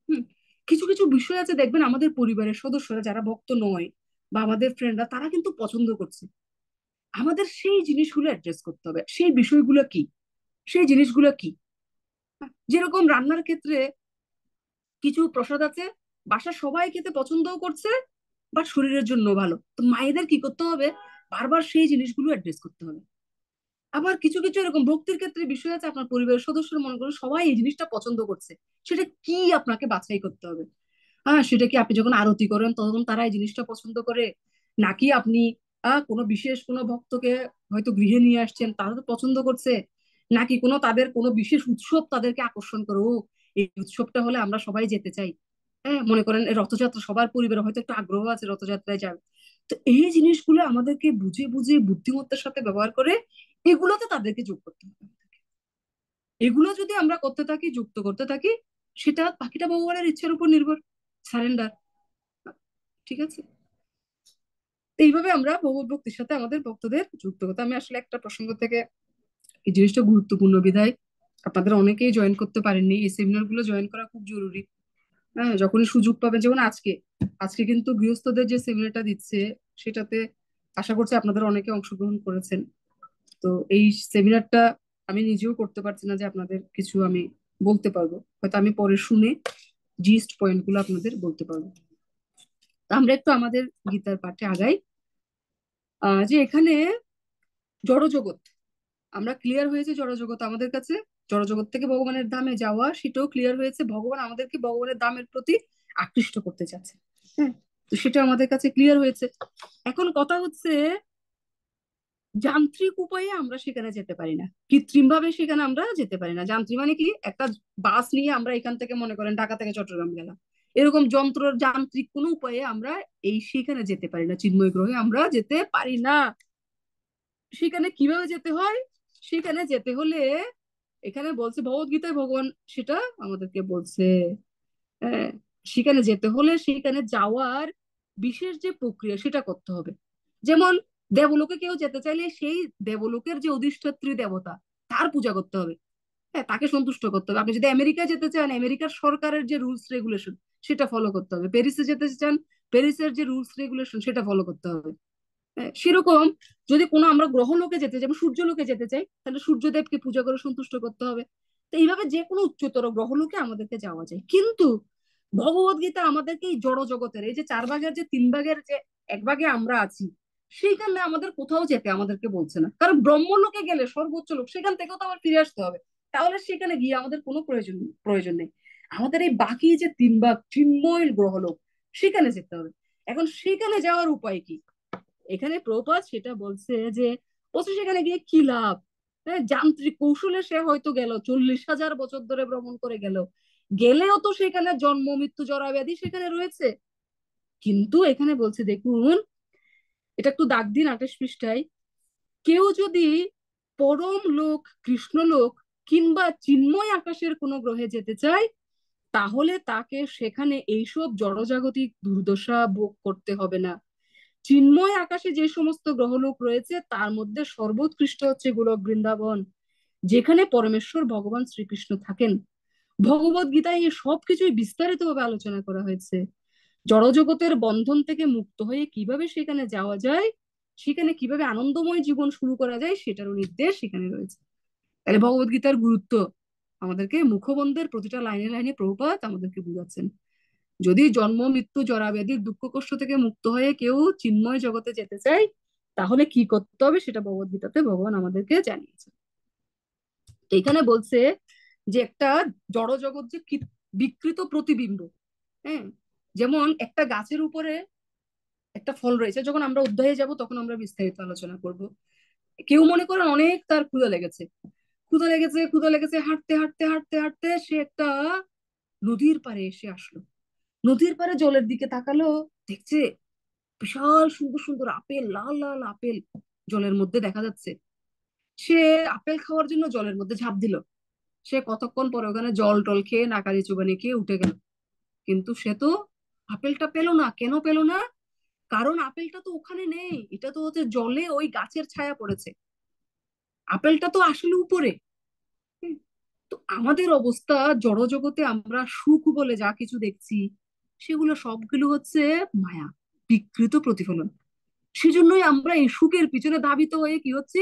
S1: হুম, কিছু কিছু বিষয় আছে দেখবেন আমাদের পরিবারের সদস্যরা যারা ভক্ত নয় বা আমাদের ফ্রেন্ডরা তারা কিন্তু পছন্দ করছে, আমাদের সেই জিনিসগুলো অ্যাড্রেস করতে হবে, সেই বিষয়গুলো কি, সেই জিনিসগুলো কি। যেরকম রান্নার ক্ষেত্রে কিছু প্রসাদ আছে বাসার সবাই খেতে পছন্দও করছে, বাট শরীরের জন্য ভালো, তো মায়েদের কি করতে হবে, বারবার সেই জিনিসগুলো অ্যাড্রেস করতে হবে। আবার কিছু কিছু এরকম ভক্তির ক্ষেত্রে বিষয় আছে, আপনার পরিবারের সদস্যরা মনে করুন সবাই এই জিনিসটা পছন্দ করছে, সেটা কি আপনাকে বাছাই করতে হবে। হ্যাঁ, সেটা কি আপনি যখন আরতি করেন তখন তারা এই জিনিসটা পছন্দ করে, নাকি আপনি কোনো বিশেষ কোনো ভক্তকে হয়তো গৃহে নিয়ে আসছেন তারা তো পছন্দ করছে, নাকি কোনো তাদের কোনো বিশেষ উৎসব তাদেরকে আকর্ষণ করে, ও এই উৎসবটা হলে আমরা সবাই যেতে চাই। হ্যাঁ, মনে করেন এই রথযাত্রা, সবার পরিবারে হয়তো একটু আগ্রহ আছে রথযাত্রায় যাবে। তো এই জিনিসগুলো আমাদেরকে বুঝে বুঝে বুদ্ধিমত্তার সাথে ব্যবহার করে এগুলোতে তাদেরকে যোগ করতে হবে। এগুলো যদি আমরা করতে থাকি, যুক্ত করতে থাকি, সেটা বাকিটা ভগবানের ইচ্ছার উপর নির্ভর, সারেন্ডার। ঠিক আছে, তো এইভাবে আমরা ভগবত ভক্তির সাথে আমাদের ভক্তদের যুক্ত করতে। আমি আসলে একটা প্রসঙ্গ থেকে, এই জিনিসটা গুরুত্বপূর্ণ বিধায় আপনাদের অনেকেই জয়েন করতে পারেননি, এই সেমিনার গুলো জয়েন করা খুব জরুরি। হ্যাঁ, যখনই সুযোগ পাবেন, যেমন আজকে আজকে কিন্তু গৃহস্থদের যে সেমিনারটা দিচ্ছে সেটাতে আশা করছি আপনাদের অনেকে অংশগ্রহণ করেছেন। তো এই সেমিনারটা আমি নিজেও করতে পারছি না যে আপনাদের কিছু আমি বলতে পারবো, হয়তো আমি পরে শুনে জিস্ট পয়েন্ট গুলো আপনাদের বলতে পারবো। তো আমরা একটু আমাদের গীতার পাঠে আগাই। যে এখানে জড়জগৎ, আমরা ক্লিয়ার হয়েছে জড়জগৎ আমাদের কাছে, জড়জগৎ থেকে ভগবানের ধামে যাওয়া সেটাও ক্লিয়ার হয়েছে, ভগবান আমাদেরকে ভগবানের ধামের প্রতি আকৃষ্ট করতে চাচ্ছে। হ্যাঁ, তো সেটা আমাদের কাছে ক্লিয়ার হয়েছে। এখন কথা হচ্ছে যান্ত্রিক উপায়ে আমরা সেখানে যেতে পারি না, কৃত্রিম ভাবে সেখানে আমরা যেতে পারি না। যান্ত্রিক মানে কি, একটা বাস নিয়ে আমরা এখান থেকে মনে করেন ঢাকা থেকে চট্টগ্রাম গেলাম, এরকম যন্ত্র যান্ত্রিক কোনো উপায়ে আমরা সেখানে যেতে পারি না, চিন্ময় গ্রহে আমরা যেতে পারি না। সেখানে কিভাবে যেতে হয়, সেখানে যেতে হলে এখানে বলছে ভগবদ্গীতায় ভগবান সেটা আমাদেরকে বলছে। হ্যাঁ, সেখানে যেতে হলে সেখানে যাওয়ার বিশেষ যে প্রক্রিয়া সেটা করতে হবে। যেমন দেবলোকে কেউ যেতে চাইলে সেই দেবলোকের যে অধিষ্ঠাত্রী দেবতা তার পূজা করতে হবে, হ্যাঁ, তাকে সন্তুষ্ট করতে হবে। আপনি যদি আমেরিকা যেতে চান, আমেরিকার সরকারের যে রুলস রেগুলেশন সেটা ফলো করতে হবে। প্যারিসে যেতে চান, প্যারিসের যে রুলস রেগুলেশন সেটা ফলো করতে হবে। হ্যাঁ, সেরকম যদি কোনো আমরা গ্রহলোকে যেতে চাই, যেমন সূর্যলোকে যেতে চাই, তাহলে সূর্যদেবকে পূজা করে সন্তুষ্ট করতে হবে। তো এইভাবে যে কোনো উচ্চতর গ্রহলোকে আমাদেরকে যাওয়া যায়। কিন্তু ভগবদ্গীতা আমাদেরকে এই জড় জগতের এই যে 4 ভাগের যে 3 ভাগের যে 1 ভাগে আমরা আছি, সেইখানে আমাদের কোথাও যেতে আমাদেরকে বলছে না। কারণ ব্রহ্মলোকে গেলে সর্বোচ্চ লোক, সেখান থেকেও তো আবার ফিরে আসতে হবে, তাহলে সেখানে গিয়ে আমাদের কোনো প্রয়োজন নেই। আমাদের এই বাকি যে 3 ভাগ চিন্ময় গ্রহলোক, সেখানে যেতে হবে। এখন সেখানে যাওয়ার উপায় কি, এখানে প্রভুপাদ সেটা বলছে যে বলছে সেখানে গিয়ে কি লাভ। হ্যাঁ, যান্ত্রিক কৌশলে সে হয়তো গেল, 40,000 বছর ধরে ভ্রমণ করে গেলেও তো সেখানে জন্ম মৃত্যু জরা ব্যাধি সেখানে রয়েছে। কিন্তু এখানে বলছে দেখুন, এটা একটু দাগ দিন 28 পৃষ্ঠায়, কেউ যদি পরম লোক কৃষ্ণলোক কিংবা চিন্ময় আকাশের কোনো গ্রহে যেতে চায়, তাহলে তাকে সেখানে এইসব জড়জাগতিক দুর্দশা ভোগ করতে হবে না। চিন্ময় আকাশে যে সমস্ত গ্রহলোক রয়েছে তার মধ্যে সর্বোৎকৃষ্ট হচ্ছে গোলক বৃন্দাবন, যেখানে পরমেশ্বর ভগবান শ্রীকৃষ্ণ থাকেন। ভগবত গীতায় এই সবকিছুই বিস্তারিত ভাবে আলোচনা করা হয়েছে। জড়জগতের বন্ধন থেকে মুক্ত হয়ে কিভাবে সেখানে যাওয়া যায়, সেখানে কিভাবে আনন্দময় জীবন শুরু করা যায়, সেটারও নির্দেশ সেখানে রয়েছে। তাহলে ভগবত গীতার গুরুত্ব আমাদেরকে মুখবন্ধের প্রতিটা লাইনে লাইনে প্রভুপাদ আমাদেরকে বুঝাচ্ছেন। যদি জন্ম মৃত্যু জরা ব্যাধির দুঃখ কষ্ট থেকে মুক্ত হয়ে কেউ চিন্ময় জগতে যেতে চায়, তাহলে কি করতে হবে সেটা ভগবদ্গীতাতে ভগবান আমাদেরকে জানিয়েছে। এখানে বলছে যে একটা জড় জগৎ যে বিকৃত প্রতিবিম্ব। হ্যাঁ, যেমন একটা গাছের উপরে একটা ফল রয়েছে, যখন আমরা অধ্যায়ে যাব তখন আমরা বিস্তারিত আলোচনা করব। কেউ মনে করেন অনেক তার ক্ষুধা লেগেছে, হাঁটতে হাঁটতে হাঁটতে হাঁটতে সে একটা নদীর পাড়ে এসে আসলো। নদীর পাড়ে জলের দিকে তাকালো, দেখছে বিশাল সুন্দর সুন্দর আপেল, লাল লাল আপেল জলের মধ্যে দেখা যাচ্ছে। সে আপেল খাওয়ার জন্য জলের মধ্যে ঝাঁপ দিল। সে কতক্ষণ পরে ওখানে জল টল খেয়ে নাকানি চুবানি খেয়ে উঠে গেল। কিন্তু সে তো আপেলটা পেলো না। কেন পেলো না? কারণ আপেলটা তো ওখানে নেই, এটা তো হচ্ছে জলে ওই গাছের ছায়া পড়েছে, আপেলটা তো আসলে উপরে। হুম, তো আমাদের অবস্থা জড়জগতে আমরা সুখ বলে যা কিছু দেখছি, সেগুলো সবগুলো হচ্ছে মায়া, বিকৃত প্রতিফলন। সেজন্যই আমরা এই সুখের পিছনে ধাবিত হয়ে কি হচ্ছে,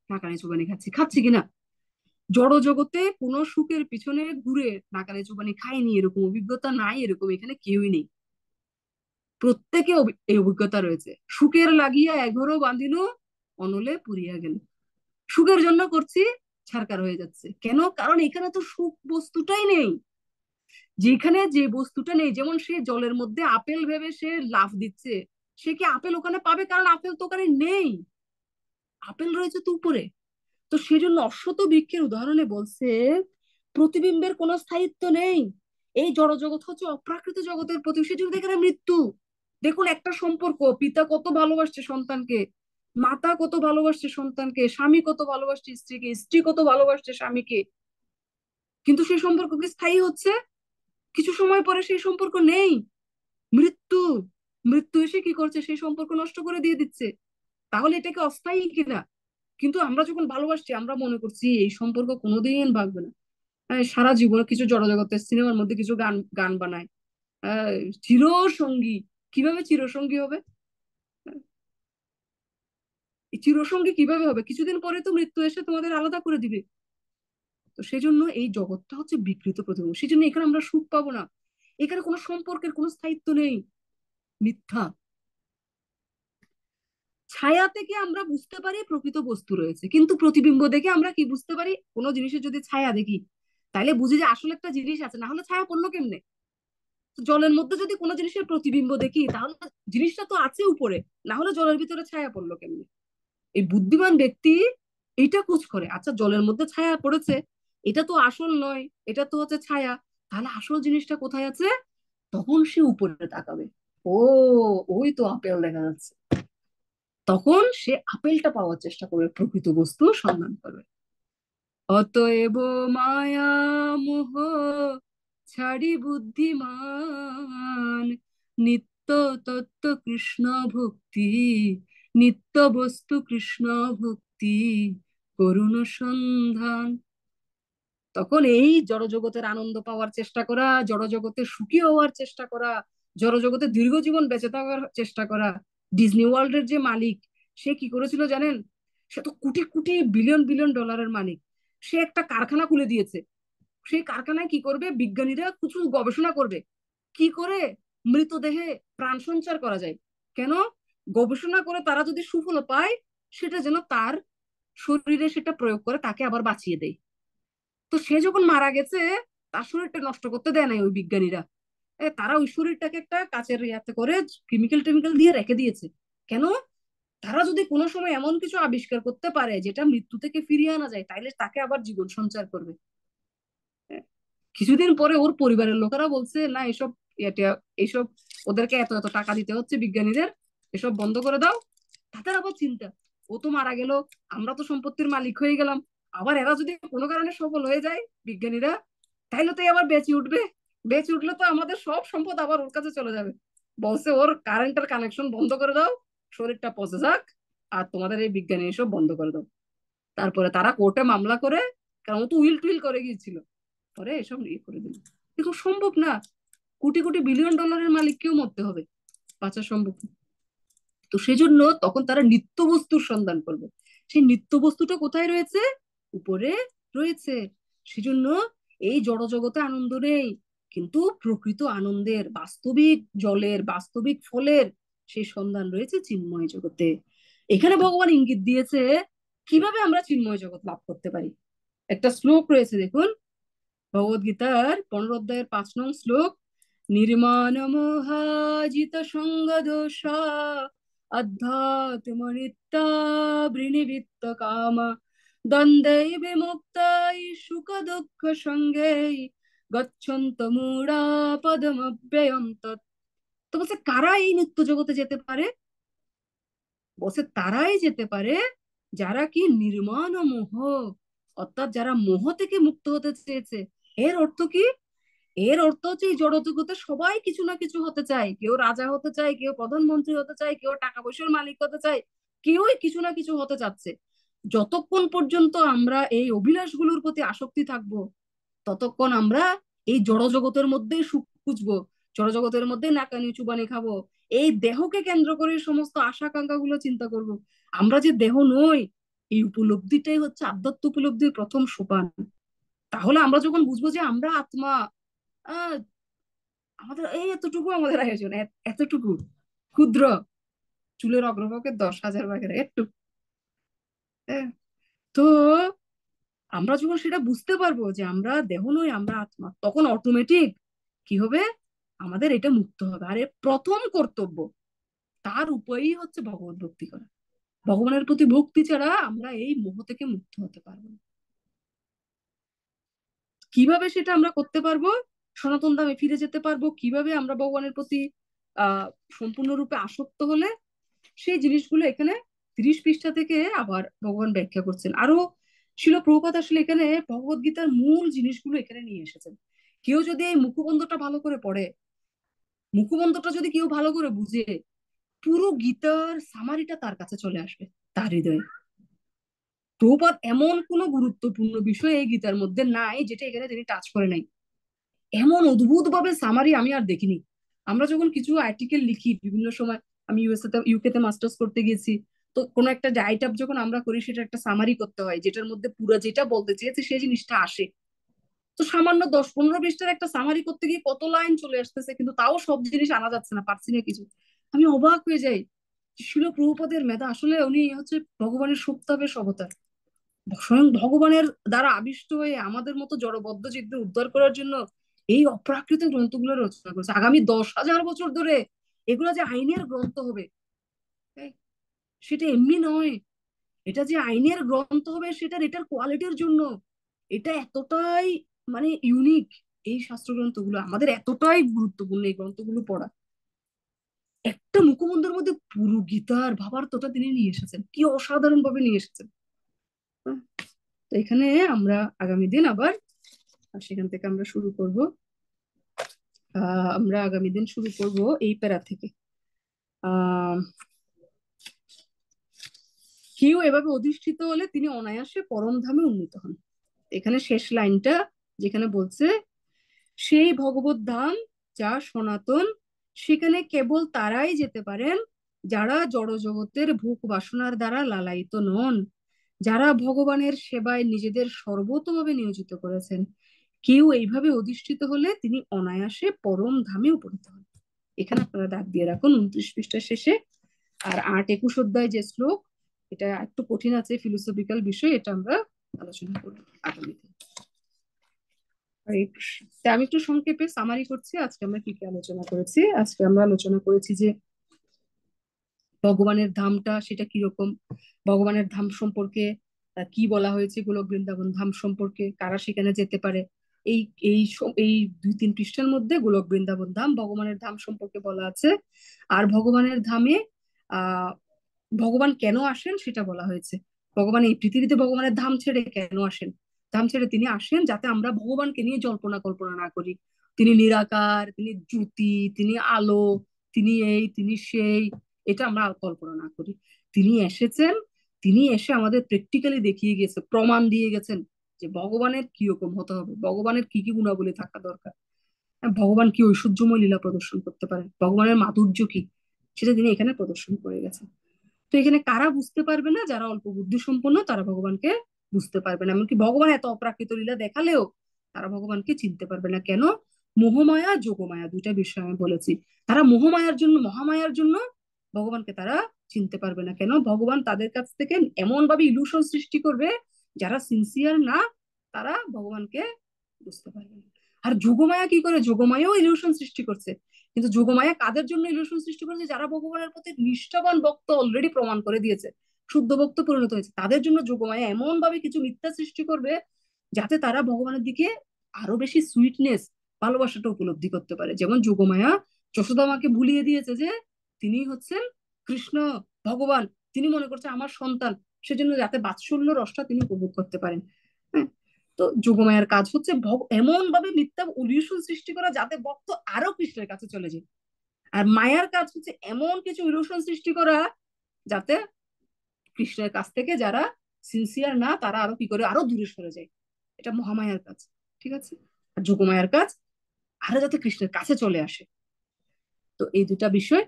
S1: নাকানি চুবানি খাচ্ছি। খাচ্ছি কিনা? জড় জগতে কোনো সুখের পিছনে ঘুরে নাকানি চুবানি খায়নি, এরকম অভিজ্ঞতা নাই, এরকম এখানে কেউই নেই। প্রত্যেকে এই অভিজ্ঞতা রয়েছে। সুখের লাগিয়া এঘরও বাঁধিনু, অনলে পুরিয়া গেল। সুখের জন্য করছি, ছারকার হয়ে যাচ্ছে। কেন? কারণ এখানে তো সুখ বস্তুটাই নেই। যেখানে যে বস্তুটা নেই, যেমন সে জলের মধ্যে আপেল ভেবে সে লাফ দিচ্ছে, সে কি আপেল ওখানে পাবে? কারণ আপেল তো ওখানে নেই, আপেল রয়েছে তো উপরে। তো সেজন্য অশ্বত বৃক্ষের উদাহরণে বলছে প্রতিবিম্বের কোনো স্থায়িত্ব নেই। এই জড় জগৎ হচ্ছে অপ্রাকৃত জগতের প্রতি, সেজন্য এখানে মৃত্যু। দেখুন একটা সম্পর্ক, পিতা কত ভালোবাসছে সন্তানকে, মাতা কত ভালোবাসছে সন্তানকে, স্বামী কত ভালোবাসছে স্ত্রীকে, স্ত্রী কত ভালোবাসছে স্বামীকে, কিন্তু সেই সম্পর্ক কি স্থায়ী হচ্ছে? কিছু সময় পরে সেই সম্পর্ক নেই, মৃত্যু। মৃত্যু এসে কি করছে, সেই সম্পর্ক নষ্ট করে দিয়ে দিচ্ছে। তাহলে এটাকে অস্থায়ী কিনা? কিন্তু আমরা যখন ভালোবাসছি আমরা মনে করছি এই সম্পর্ক কোনোদিন ভাঙবে না। সারা জীবন কিছু জড়জগতের সিনেমার মধ্যে কিছু গান গান বানায়, আহ, চিরসঙ্গী। কিভাবে চিরসঙ্গী হবে? এই চিরসঙ্গী কিভাবে হবে? কিছুদিন পরে তো মৃত্যু এসে তোমাদের আলাদা করে দিবে। তো সেই জন্য এই জগৎটা হচ্ছে বিকৃত প্রতিবিম্ব। সেই জন্য এখানে আমরা সুখ পাবো না, এখানে কোনো সম্পর্কের কোনো স্থায়িত্ব নেই, মিথ্যা। ছায়া থেকে আমরা বুঝতে পারি প্রকৃত বস্তু রয়েছে, কিন্তু প্রতিবিম্ব দেখে আমরা কি বুঝতে পারি? কোনো জিনিসের যদি ছায়া দেখি তাহলে বুঝি যে আসলে একটা জিনিস আছে, না হলে ছায়া পড়লো কেমনে? তো জলের মধ্যে যদি কোনো জিনিসের প্রতিবিম্ব দেখি তাহলে জিনিসটা তো আছে উপরে, না হলে জলের ভিতরে ছায়া পড়লো কেমনে? এই বুদ্ধিমান ব্যক্তি এইটা খোঁজ করে, আচ্ছা জলের মধ্যে ছায়া পড়েছে, এটা তো আসল নয়, এটা তো হচ্ছে ছায়া, তাহলে আসল জিনিসটা কোথায় আছে? তখন সে উপরে তাকাবে, ও ওই তো আপেল দেখা যাচ্ছে, তখন সে আপেলটা পাওয়ার চেষ্টা করবে, প্রকৃত বস্তু সন্ধান করবে। অতএব মায়া মোহ ছাড়ি বুদ্ধিমান, নিত্য তত্ত্ব কৃষ্ণ ভক্তি, নিত্য বস্তু কৃষ্ণ ভক্তি করুণ সন্ধান। তখন এই জড়জগতের আনন্দ পাওয়ার চেষ্টা করা, জড়জগতের সুখী হওয়ার চেষ্টা করা, জড়জগতে দীর্ঘ জীবন বেঁচে থাকার চেষ্টা করা। ডিজনি ওয়ার্ল্ডের যে মালিক, সে কি করেছিল জানেন? সে তো কোটি কোটি বিলিয়ন বিলিয়ন ডলারের মালিক। সে একটা কারখানা খুলে দিয়েছে। সেই কারখানায় কি করবে? বিজ্ঞানীরা কিছু গবেষণা করবে কি করে মৃতদেহে প্রাণ সঞ্চার করা যায়। কেন? গবেষণা করে তারা যদি সুফল পায়, সেটা যেন তার শরীরে সেটা প্রয়োগ করে তাকে আবার বাঁচিয়ে দেয়। তো সে যখন মারা গেছে, তার শরীরটা নষ্ট করতে দেয় নাই ওই বিজ্ঞানীরা। তারা ওই শরীরটাকে একটা কাচের ইয়াতে করে কেমিক্যাল টেমিক্যাল দিয়ে রেখে দিয়েছে। কেন? তারা যদি কোনো সময় এমন কিছু আবিষ্কার করতে পারে যেটা মৃত্যু থেকে ফিরিয়ে আনা যায়, তাইলে তাকে আবার জীবন সঞ্চার করবে। কিছুদিন পরে ওর পরিবারের লোকেরা বলছে, না এসব এটা এইসব ওদেরকে এত এত টাকা দিতে হচ্ছে বিজ্ঞানীদের, এসব বন্ধ করে দাও। তাদের আবার চিন্তা, ও তো মারা গেল, আমরা তো সম্পত্তির মালিক হয়ে গেলাম, আবার এরা যদি কোনো কারণে সফল হয়ে যায় বিজ্ঞানীরা, তাইলে তো আবার বেঁচে উঠবে, বেঁচে উঠলে তো আমাদের সব সম্পদ আবার ওর কাছে চলে যাবে। বলছে ওর কারেন্টের কানেকশন বন্ধ করে দাও, শরীরটা পচে যাক, আর তোমাদের এই বিজ্ঞানী এসব বন্ধ করে দাও। তারপরে তারা কোর্টে মামলা করে, কারণ ও তো উইল টুইল করে গিয়েছিল, পরে এসব ইয়ে করে দিল। দেখো সম্ভব না, কোটি কোটি বিলিয়ন ডলারের মালিককেও মরতে হবে, বাঁচা সম্ভব না। তো সেজন্য তখন তারা নিত্য বস্তুর সন্ধান করবে। সেই নিত্য বস্তুটা কোথায় রয়েছে? উপরে রয়েছে। সেজন্য এই জড় জগতে আনন্দ নেই, কিন্তু প্রকৃত আনন্দের, বাস্তবিক জলের, বাস্তবিক ফলের সেই সন্ধান রয়েছে চিন্ময় জগতে। এখানে ভগবান ইঙ্গিত দিয়েছে কিভাবে আমরা চিন্ময় জগৎ লাভ করতে পারি। একটা শ্লোক রয়েছে দেখুন, ভগবদ গীতার 15 অধ্যায়ের 5 নং শ্লোক। নির্মাণ মোহাজিত সঙ্গ দোষা অধ্যাত্ম নিত্যা বৃণিবৃত্ত কামা দ্বন্দ্বৈ বিমুক্তাই সুখ দুঃখ সঙ্গেই গচ্ছন্ত মূঢ়া পদমব্যয়ম তৎ। তো বলছে কারা এই নিত্য জগতে যেতে পারে? বলছে তারাই যেতে পারে যারা কি নির্মাণ মোহ, অর্থাৎ যারা মোহ থেকে মুক্ত হতে চেয়েছে। এর অর্থ কি? এর অর্থ হচ্ছে এই জড়জগতে সবাই কিছু না কিছু হতে চায়, কেউ রাজা হতে চায়, কেউ প্রধানমন্ত্রী হতে চায়, কেউ টাকা পয়সার মালিক হতে চায়, কেউই কিছু না কিছু হতে চাচ্ছে। যতক্ষণ পর্যন্ত আমরা এই অভিলাষগুলোর প্রতি আসক্তি থাকবো, ততক্ষণ আমরা এই জড়জগতের মধ্যেই সুখ খুঁজবো, জড়জগতের মধ্যে নাকানি চুবানি খাবো, এই দেহকে কেন্দ্র করে সমস্ত আশা আকাঙ্ক্ষা গুলো চিন্তা করব। আমরা যে দেহ নই, এই উপলব্ধিটাই হচ্ছে আধ্যাত্ম উপলব্ধির প্রথম সোপান। তাহলে আমরা যখন বুঝবো যে আমরা আত্মা, আহ আমাদের এই এতটুকু আমাদের আয়োজন, এতটুকু ক্ষুদ্র, চুলের অগ্রভাগে 10,000 ভাগের একটু। হ্যাঁ, তো আমরা যখন সেটা বুঝতে পারবো যে আমরা দেহ নই, আমরা আত্মা, তখন অটোমেটিক কি হবে? আমাদের এটা মুক্ত হবে। আর এর প্রথম কর্তব্য, তার উপায়ই হচ্ছে ভগবত ভক্তি করা। ভগবানের প্রতি ভক্তি ছাড়া আমরা এই মোহ থেকে মুক্ত হতে পারবো না। কিভাবে সেটা আমরা করতে পারবো? সনাতন ধামে ফিরে যেতে পারবো কিভাবে আমরা ভগবানের প্রতি সম্পূর্ণরূপে আসক্ত হলে? সেই জিনিসগুলো এখানে 30 পৃষ্ঠা থেকে আবার ভগবান ব্যাখ্যা করছেন। আরো শিল প্রভুপাদ আসলে এখানে ভগবত গীতার মূল জিনিসগুলো এখানে নিয়ে এসেছেন। কেউ যদি এই মুখবন্ধটা ভালো করে পড়ে, মুখবন্ধটা যদি কেউ ভালো করে বুঝে, পুরো গীতার সামারিটা তার কাছে চলে আসবে, তার হৃদয়ে। প্রভুপাদ এমন কোনো গুরুত্বপূর্ণ বিষয় এই গীতার মধ্যে নাই যেটা এখানে তিনি টাচ করে নাই। এমন অদ্ভুত ভাবে সামারি আমি আর দেখিনি। আমরা যখন কিছু আর্টিকেল লিখি বিভিন্ন সময়, আমি ইউকে তে মাস্টার্স করতে গেছি, তো কোনো একটা রাইট আপ যখন আমরা করি সেটা একটা সামারি করতে হয়, যেটার মধ্যে পুরো যেটা বলতে চেয়েছে সেই জিনিসটা আসে। তো সামান্য 10-15 পৃষ্ঠার একটা সামারি করতে গিয়ে কত লাইন চলে আসতেছে, কিন্তু তাও সব জিনিস আনা যাচ্ছে না, পারছি না কিছু। আমি অবাক হয়ে যাই। শিল প্রভুপাদের মেধা, আসলে উনি হচ্ছে ভগবানের সুপ্তাবেশ অবতার। স্বয়ং ভগবানের দ্বারা আবিষ্ট হয়ে আমাদের মতো জড়বদ্ধ চিত্তে উদ্ধার করার জন্য এই অপ্রাকৃত গ্রন্থগুলো রচনা করেছে। আগামী 10,000 বছর ধরে এগুলো যে আইনের গ্রন্থ হবে, এই, সেটা এমনি নয়। এটা যে আইনের গ্রন্থ হবে এটার কোয়ালিটির জন্য এটা এতটাই মানে ইউনিক। এই শাস্ত্র গ্রন্থগুলো আমাদের এতটাই গুরুত্বপূর্ণ, এই গ্রন্থগুলো পড়া। একটা মুখমন্ত্রের মধ্যে পুরো গীতার ভাবার্থটা তিনি নিয়ে এসেছেন, কি অসাধারণ ভাবে নিয়ে এসেছেন। হ্যাঁ, তো এখানে আমরা আগামী দিন আবার সেখান থেকে আমরা শুরু করব। আমরা আগামী দিন শুরু করব এই প্যারা থেকে। আহ কেউ এভাবে অধিষ্ঠিত হলে তিনি অনায়াসে পরম ধামে উন্নীত হন। এখানে শেষ লাইনটা যেখানে বলছে, সেই ভগবত ধাম যা সনাতন, সেখানে কেবল তারাই যেতে পারেন যারা জড়জগতের ভোগ বাসনার দ্বারা লালায়িত নন, যারা ভগবানের সেবায় নিজেদের সর্বতভাবে নিয়োজিত করেছেন। কেউ এইভাবে অধিষ্ঠিত হলে তিনি অনায়াসে পরম ধামে উপনীত হন। এখানে আপনারা দাগ দিয়ে রাখুন 29 পৃষ্ঠার শেষে। আর 8-21 অধ্যায় যে শ্লোক, এটা একটু কঠিন আছে, ফিলোসফিক্যাল বিষয়, এটা আমরা আলোচনা করবো আগামীতে। আমি একটু সংক্ষেপে সামারি করছি আজকে আমরা কি কি আলোচনা করেছি। আজকে আমরা আলোচনা করেছি যে ভগবানের ধামটা সেটা কিরকম, ভগবানের ধাম সম্পর্কে কি বলা হয়েছে, গোলক বৃন্দাবন ধাম সম্পর্কে, কারা সেখানে যেতে পারে। এই এই এই 2-3 পৃষ্ঠার মধ্যে গোলক বৃন্দাবন ধাম, ভগবানের ধাম সম্পর্কে বলা আছে। আর ভগবানের ধামে আহ ভগবান কেন আসেন সেটা বলা হয়েছে। ভগবান এই পৃথিবীতে ভগবানের ধাম ছেড়ে কেন আসেন, ধাম ছেড়ে তিনি আসেন যাতে আমরা ভগবানকে নিয়ে জল্পনা কল্পনা না করি। তিনি নিরাকার, তিনি জ্যোতি, তিনি আলো, তিনি এই, তিনি সেই, এটা আমরা আর কল্পনা না করি। তিনি এসেছেন, তিনি এসে আমাদের প্র্যাকটিক্যালি দেখিয়ে গেছে, প্রমাণ দিয়ে গেছেন যে ভগবানের কিরকম হতে হবে, ভগবানের কি কি গুণাবলী থাকা দরকার, ভগবান কি ঐশ্বর্যময় লীলা প্রদর্শন করতে পারেন, ভগবানের মাধুর্য কি, সেটা তিনি এখানে প্রদর্শন করে গেছেন। তো এখানে কারা বুঝতে পারবে না, যারা অল্প বুদ্ধি সম্পন্ন তারা ভগবানকে বুঝতে পারবে না। এমনকি ভগবান এত অপ্রাকৃত লীলা দেখালেও তারা ভগবানকে চিনতে পারবে না। কেন? মোহমায়া যোগমায়া দুইটা বিষয় আমি বলেছি। তারা মোহমায়ার জন্য, মহামায়ার জন্য ভগবানকে তারা চিনতে পারবে না। কেন? ভগবান তাদের কাছ থেকে এমন ভাবে ইলুশন সৃষ্টি করবে, যারা সিনসিয়ার না তারা ভগবানকে বুঝতে পারবে না। আর যোগমায়া কি করে? যোগমায়াও ইলিউশন সৃষ্টি করছে, কিন্তু যোগমায়া কাদের জন্য ইলিউশন সৃষ্টি করেছে? যারা ভগবানের প্রতি নিষ্ঠাবান ভক্ত, অলরেডি প্রমাণ করে দিয়েছে, শুদ্ধ ভক্ত পরিণত হয়েছে, তাদের জন্য যোগমায়া এমন ভাবে কিছু মিথ্যা সৃষ্টি করবে যাতে তারা ভগবানের দিকে আরো বেশি সুইটনেস, ভালোবাসাটা উপলব্ধি করতে পারে। যেমন যোগমায়া যশোদা মাকে ভুলিয়ে দিয়েছে যে তিনি হচ্ছেন কৃষ্ণ ভগবান, তিনি মনে করছে আমার সন্তান, সেজন্য যাতে বাৎসল্য রসটা তিনি উপভোগ করতে পারেন। হ্যাঁ, তো যোগমায়ার কাজ হচ্ছে এমন ভাবে মিথ্যা ইলিউশন সৃষ্টি করা যাতে ভক্ত আরো কৃষ্ণের কাছে চলে যায়। আর মায়ার কাজ হচ্ছে এমন কিছু ইলিউশন সৃষ্টি করা যাতে কৃষ্ণের কাছ থেকে যারা সিনসিয়ার না তারা আরো কি করে, আরো দূরে সরে যায়। এটা মহামায়ার কাজ, ঠিক আছে। আর যোগমায়ার কাজ আরো যাতে কৃষ্ণের কাছে চলে আসে। তো এই দুটা বিষয়।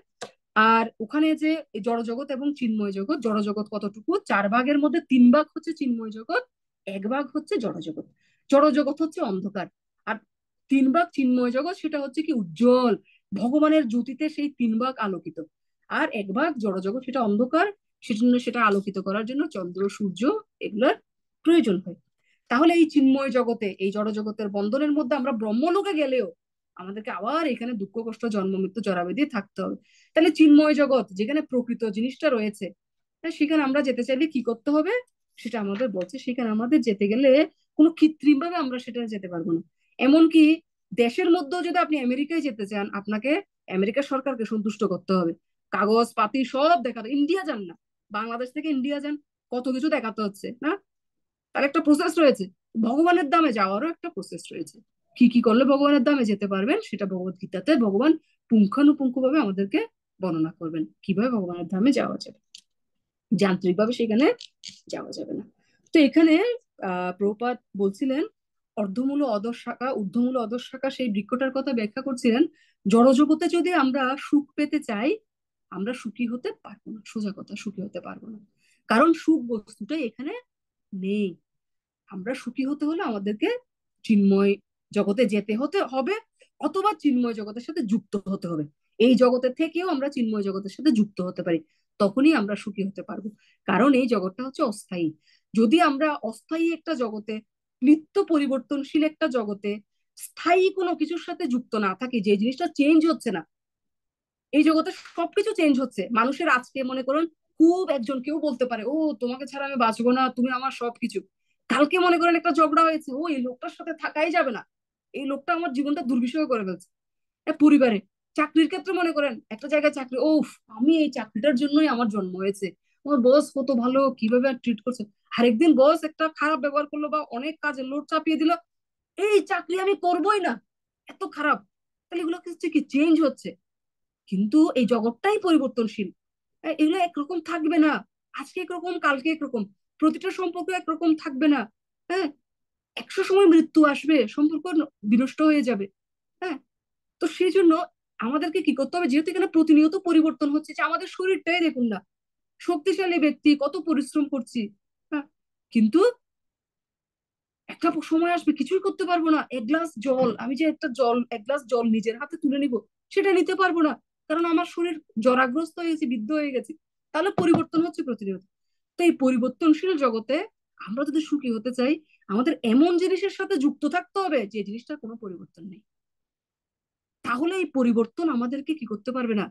S1: আর ওখানে যে জড়জগৎ এবং চিন্ময় জগৎ, জড়জগৎ কতটুকু, 4 ভাগের মধ্যে 3 ভাগ হচ্ছে চিন্ময় জগৎ, 1 ভাগ হচ্ছে জড়জগৎ। জড়জগৎ হচ্ছে অন্ধকার, আর 3 ভাগ চিন্ময় জগৎ, সেটা হচ্ছে কি উজ্জ্বল, ভগবানের জ্যোতিতে সেই 3 ভাগ আলোকিত। আর 1 ভাগ জড়জগৎ, সেটা অন্ধকার, সেজন্য সেটা আলোকিত করার জন্য চন্দ্র সূর্য এগুলোর প্রয়োজন হয়। তাহলে এই চিন্ময় জগতে, এই জড়জগতের বন্ধনের মধ্যে আমরা ব্রহ্মলোকে গেলেও আমাদেরকে আবার এখানে দুঃখ কষ্ট জন্ম মৃত্যু জরাবেদি থাকতে হবে। তাহলে চিন্ময় জগৎ যেখানে প্রকৃত জিনিসটা রয়েছে, সেখানে আমরা যেতে চাইলে কি করতে হবে সেটা আমাদের বলছে। সেখানে আমাদের যেতে গেলে কোনো কৃত্রিম ভাবে আমরা সেটা যেতে পারবো না। এমনকি দেশের মধ্যেও যদি আপনি আমেরিকায় যেতে চান, আপনাকে আমেরিকার সরকারকে সন্তুষ্ট করতে হবে, কাগজ পাতি সব দেখাতে। ইন্ডিয়া যান না, বাংলাদেশ থেকে ইন্ডিয়া যান, কত কিছু দেখাতে হচ্ছে না, তার একটা প্রসেস রয়েছে। ভগবানের দামে যাওয়ারও একটা প্রসেস রয়েছে। কি কি করলে ভগবানের দামে যেতে পারবেন সেটা ভগবত গীতাতে ভগবান পুঙ্খানুপুঙ্খ ভাবে আমাদেরকে বর্ণনা করবেন, কিভাবে ভগবানের ধামে যাওয়া যাবে। যান্ত্রিক ভাবে সেখানে যাওয়া যাবে না। তো এখানে প্রভুপাদ বলছিলেন অর্ধমূল অধঃ শাখা, ঊর্ধ্বমূল অধঃ শাখা, সেই বৃক্ষটার কথা ব্যাখ্যা করছিলেন। জড়জগতে যদি আমরা সুখ পেতে চাই আমরা সুখী হতে পারবো না, সোজা কথা, সুখী হতে পারবো না। কারণ সুখ বস্তুটাই এখানে নেই। আমরা সুখী হতে হলে আমাদেরকে চিন্ময় জগতে যেতে হতে হবে, অথবা চিন্ময় জগতের সাথে যুক্ত হতে হবে। এই জগতের থেকেও আমরা চিন্ময় জগতের সাথে যুক্ত হতে পারি, তখনই আমরা সুখী হতে পারবো। কারণ এই জগৎটা হচ্ছে অস্থায়ী। যদি আমরা অস্থায়ী একটা জগতে, নিত্য পরিবর্তনশীল একটা জগতে স্থায়ী কোনো কিছুর সাথে যুক্ত না থাকি, যে জিনিসটা চেঞ্জ হচ্ছে না, এই জগতে সবকিছু চেঞ্জ হচ্ছে। মানুষের আজকে মনে করুন খুব একজন কেউ বলতে পারে, ও তোমাকে ছাড়া আমি বাঁচবো না, তুমি আমার সবকিছু। কালকে মনে করেন একটা ঝগড়া হয়েছে, ও এই লোকটার সাথে থাকাই যাবে না, এই লোকটা আমার জীবনটা দুর্বিষহ করে ফেলছে। পরিবারে, চাকরির ক্ষেত্রে মনে করেন একটা জায়গায় চাকরি, ও আমি এই চাকরিটার জন্যই আমার জন্ম হয়েছে, আমার বস কত ভালো, কিভাবে ট্রিট করছে। আরেকদিন বস একটা খারাপ ব্যবহার করলো বা অনেক কাজের লোড চাপিয়ে দিল, এই চাকরি আমি করবোই না, এত খারাপ। তাহলে এগুলো কিছু কি চেঞ্জ হচ্ছে। কিন্তু এই জগৎটাই পরিবর্তনশীল, এগুলো একরকম থাকবে না। আজকে একরকম, কালকে একরকম, প্রতিটা সম্পর্ক একরকম থাকবে না। হ্যাঁ, 100 সময় মৃত্যু আসবে, সম্পর্ক বিনষ্ট হয়ে যাবে। হ্যাঁ, তো সেই জন্য আমাদেরকে কি করতে হবে, যেহেতু এখানে প্রতিনিয়ত পরিবর্তন হচ্ছে, যে আমাদের শরীরটাই দেখুন না, শক্তিশালী ব্যক্তি, কত পরিশ্রম করছি, হ্যাঁ, কিন্তু একটা সময় আসবে কিছুই করতে পারবো না। এক গ্লাস জল, আমি যে একটা জল, এক গ্লাস জল নিজের হাতে তুলে নিব, সেটা নিতে পারবো না, কারণ আমার শরীর জরাগ্রস্ত হয়ে গেছে, বিদ্ধ হয়ে গেছে। তাহলে পরিবর্তন হচ্ছে প্রতিনিয়ত। তো এই পরিবর্তনশীল জগতে আমরা যদি সুখী হতে চাই, আমাদের এমন জিনিসের সাথে যুক্ত থাকতে হবে যে জিনিসটার কোনো পরিবর্তন নেই। তাহলে এই পরিবর্তন আমাদেরকে কি করতে পারবে না,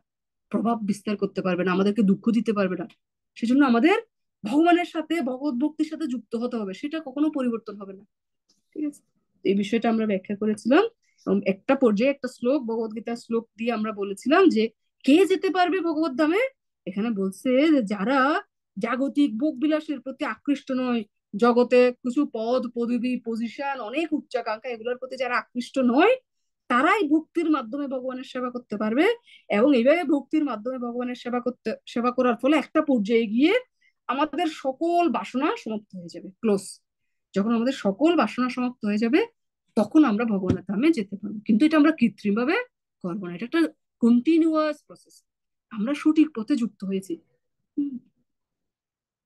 S1: প্রভাব বিস্তার করতে পারবে না, আমাদেরকে দুঃখ দিতে পারবে না। সেজন্য আমাদের ভগবানের সাথে, ভগবত ভক্তির সাথে যুক্ত হতে হবে, সেটা কখনো পরিবর্তন হবে না। ঠিক আছে, এই বিষয়টা আমরা ব্যাখ্যা করেছিলাম। এবং একটা পর্যায়ে একটা শ্লোক, ভগবত গীতার শ্লোক দিয়ে আমরা বলেছিলাম যে কে যেতে পারবে ভগবত ধামে। এখানে বলছে যে যারা জাগতিক ভোগ বিলাসের প্রতি আকৃষ্ট নয়, জগতে কিছু পদ পদবি পজিশন অনেক উচ্চাকাঙ্ক্ষা, এগুলোর প্রতি যারা আকৃষ্ট নয়, তারাই ভক্তির মাধ্যমে ভগবানের সেবা করতে পারবে। এবং এইভাবে ভক্তির মাধ্যমে ভগবানের সেবা করার ফলে একটা পর্যায়ে গিয়ে আমাদের সকল বাসনা সমাপ্ত হয়ে যাবে, ক্লোজ। যখন আমাদের সকল বাসনা সমাপ্ত হয়ে যাবে, তখন আমরা ভগবানের ধামে যেতে পারবো। কিন্তু এটা আমরা কৃত্রিম ভাবে করবো না, এটা একটা কন্টিনিউয়াস প্রসেস। আমরা সঠিক পথে যুক্ত হয়েছি।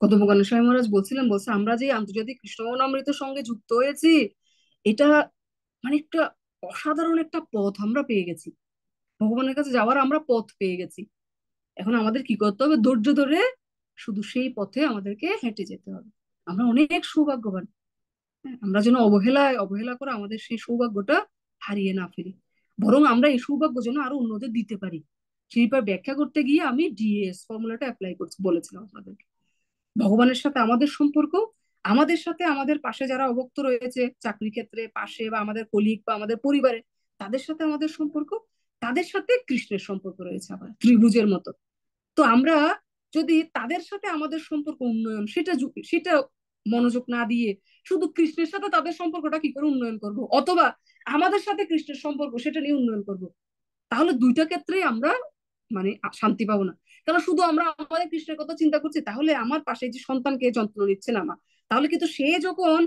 S1: কদমগান স্বামী মহারাজ বলছিলেন, বলছে আমরা যে আন্তর্জাতিক কৃষ্ণমৃতের সঙ্গে যুক্ত হয়েছি, এটা মানে একটা অসাধারণ একটা পথ আমরা পেয়ে গেছি, ভগবানের কাছে যাওয়ার আমরা পথ পেয়ে গেছি। এখন আমাদের কি করতে হবে, ধৈর্য ধরে শুধু সেই পথে আমাদেরকে হেঁটে যেতে হবে। আমরা অনেক সৌভাগ্যবান। আমরা যেন অবহেলা করে আমাদের সেই সৌভাগ্যটা হারিয়ে না ফেলি, বরং আমরা এই সৌভাগ্য যেন আরো অন্যদের দিতে পারি। সেইবার ব্যাখ্যা করতে গিয়ে আমি ডিএস ফর্মুলাটা অ্যাপ্লাই করছি, বলেছিলাম আপনাদেরকে। ভগবানের সাথে আমাদের সম্পর্ক, আমাদের সাথে আমাদের পাশে যারা অভক্ত রয়েছে চাকরি ক্ষেত্রে পাশে, বা আমাদের কলিগ বা আমাদের পরিবারে, তাদের সাথে আমাদের সম্পর্ক, তাদের সাথে কৃষ্ণের সম্পর্ক রয়েছে আবার ত্রিভুজের মতো। তো আমরা যদি তাদের সাথে আমাদের সম্পর্ক উন্নয়ন, সেটা মনোযোগ না দিয়ে শুধু কৃষ্ণের সাথে তাদের সম্পর্কটা কি করে উন্নয়ন করব, অথবা আমাদের সাথে কৃষ্ণের সম্পর্ক সেটা নিয়ে উন্নয়ন করব, তাহলে দুইটা ক্ষেত্রেই আমরা মানে শান্তি পাবো না। কারণ শুধু আমরা আমাদের কৃষ্ণের কথা চিন্তা করছি, তাহলে আমার পাশে যে সন্তানকে যন্ত্রণা নিচ্ছে না মা, তাহলে কিন্তু সে যখন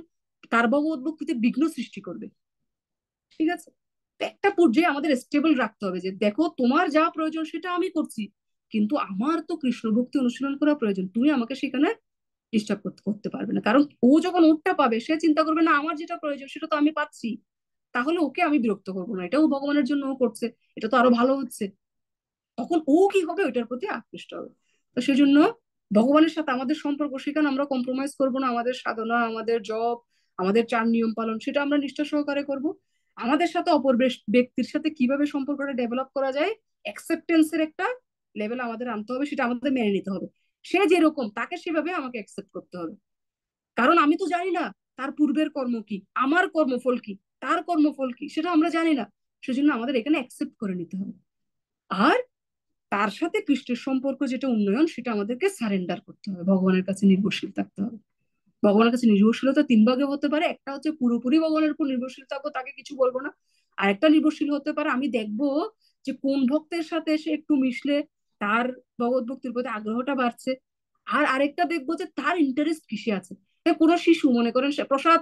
S1: তার ভগবত ভক্তিতে বিঘ্ন সৃষ্টি করবে। ঠিক আছে, একটা পর্যায়ে আমাদের স্টেবল রাখতে হবে যে দেখো তোমার যা প্রয়োজন সেটা আমি করছি, কিন্তু আমার তো কৃষ্ণ ভক্তি অনুশীলন করা প্রয়োজন, তুমি আমাকে সেখানে ডিস্টার্ব করতে পারবে না। কারণ ও যখন ওরটা পাবে, সে চিন্তা করবে না আমার যেটা প্রয়োজন সেটা তো আমি পাচ্ছি, তাহলে ওকে আমি বিরক্ত করবো না, এটাও ভগবানের জন্য ও করছে, এটা তো আরো ভালো হচ্ছে। তখন ও কি হবে, ওইটার প্রতি আকৃষ্ট হবে। তো সেই জন্য ভগবানের সাথে আমাদের সম্পর্ক, সেখানে আমরা কম্প্রোমাইজ করবো না। আমাদের সাধনা, আমাদের জপ, আমাদের 4 নিয়ম পালন, সেটা আমরা নিষ্ঠা সহকারে করব। আমাদের সাথে অপর ব্যক্তির সাথে কিভাবে সম্পর্কটা ডেভেলপ করা যায়, অ্যাকসেপ্টেন্সের একটা লেভেল আমাদের আনতে হবে, সেটা আমাদের মেনে নিতে হবে। সে যেরকম, তাকে সেভাবে আমাকে অ্যাকসেপ্ট করতে হবে। কারণ আমি তো জানি না তার পূর্বের কর্ম কি, আমার কর্মফল কি, তার কর্মফল কি, সেটা আমরা জানি না। সেজন্য আমাদের এখানে অ্যাকসেপ্ট করে নিতে হবে। আর তার সাথে কৃষ্ণের সম্পর্ক যেটা উন্নয়ন, সেটা আমাদেরকে সারেন্ডার করতে হবে, ভগবানের কাছে নির্ভরশীল থাকতে হবে। ভগবানের কাছে নির্ভরশীলতা 3 ভাগে হতে পারে। একটা হচ্ছে পুরোপুরি ভগবানের উপর নির্ভরশীল থাকবো, তাকে কিছু বলবো না। আর একটা নির্ভরশীল হতে পারে, আমি দেখবো যে কোন ভক্তের সাথে এসে একটু মিশলে তার ভগবত ভক্তির প্রতি আগ্রহটা বাড়ছে। আর আরেকটা দেখবো যে তার ইন্টারেস্ট কিসে আছে। কোনো শিশু মনে করেন সে প্রসাদ,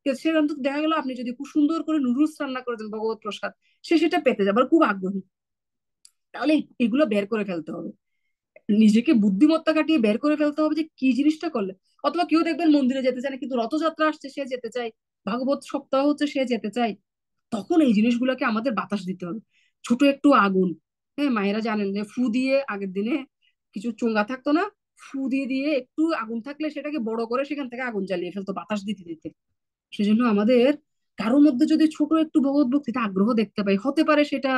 S1: সে অন্তত দেখা গেল আপনি যদি খুব সুন্দর করে নুডলস রান্না করে দেন ভগবত প্রসাদ, সে সেটা পেতে যাবার খুব আগ্রহী, তাহলে এগুলো বের করে ফেলতে হবে। নিজেকে বুদ্ধিমত্তা কাটিয়ে বের করে ফেলতে হবে যে কি জিনিসটা করলে। অথবা কেউ দেখবেন মন্দিরে যেতে চায় না, কিন্তু রথযাত্রা আসছে সে যেতে চায়, ভাগবত সপ্তাহ হচ্ছে সে যেতে চায়। তখন এই জিনিসগুলোকে আমাদের বাতাস দিতে হবে। ছোট একটু আগুন, হ্যাঁ, মায়েরা জানেন যে ফু দিয়ে, আগের দিনে কিছু চোঙ্গা থাকতো না, ফু দিয়ে দিয়ে একটু আগুন থাকলে সেটাকে বড় করে সেখান থেকে আগুন জ্বালিয়ে ফেলতো বাতাস দিতে দিতে। সেজন্য আমাদের কারোর মধ্যে যদি ছোট একটু ভগবত ভক্তিতে আগ্রহ দেখতে পাই, হতে পারে সেটা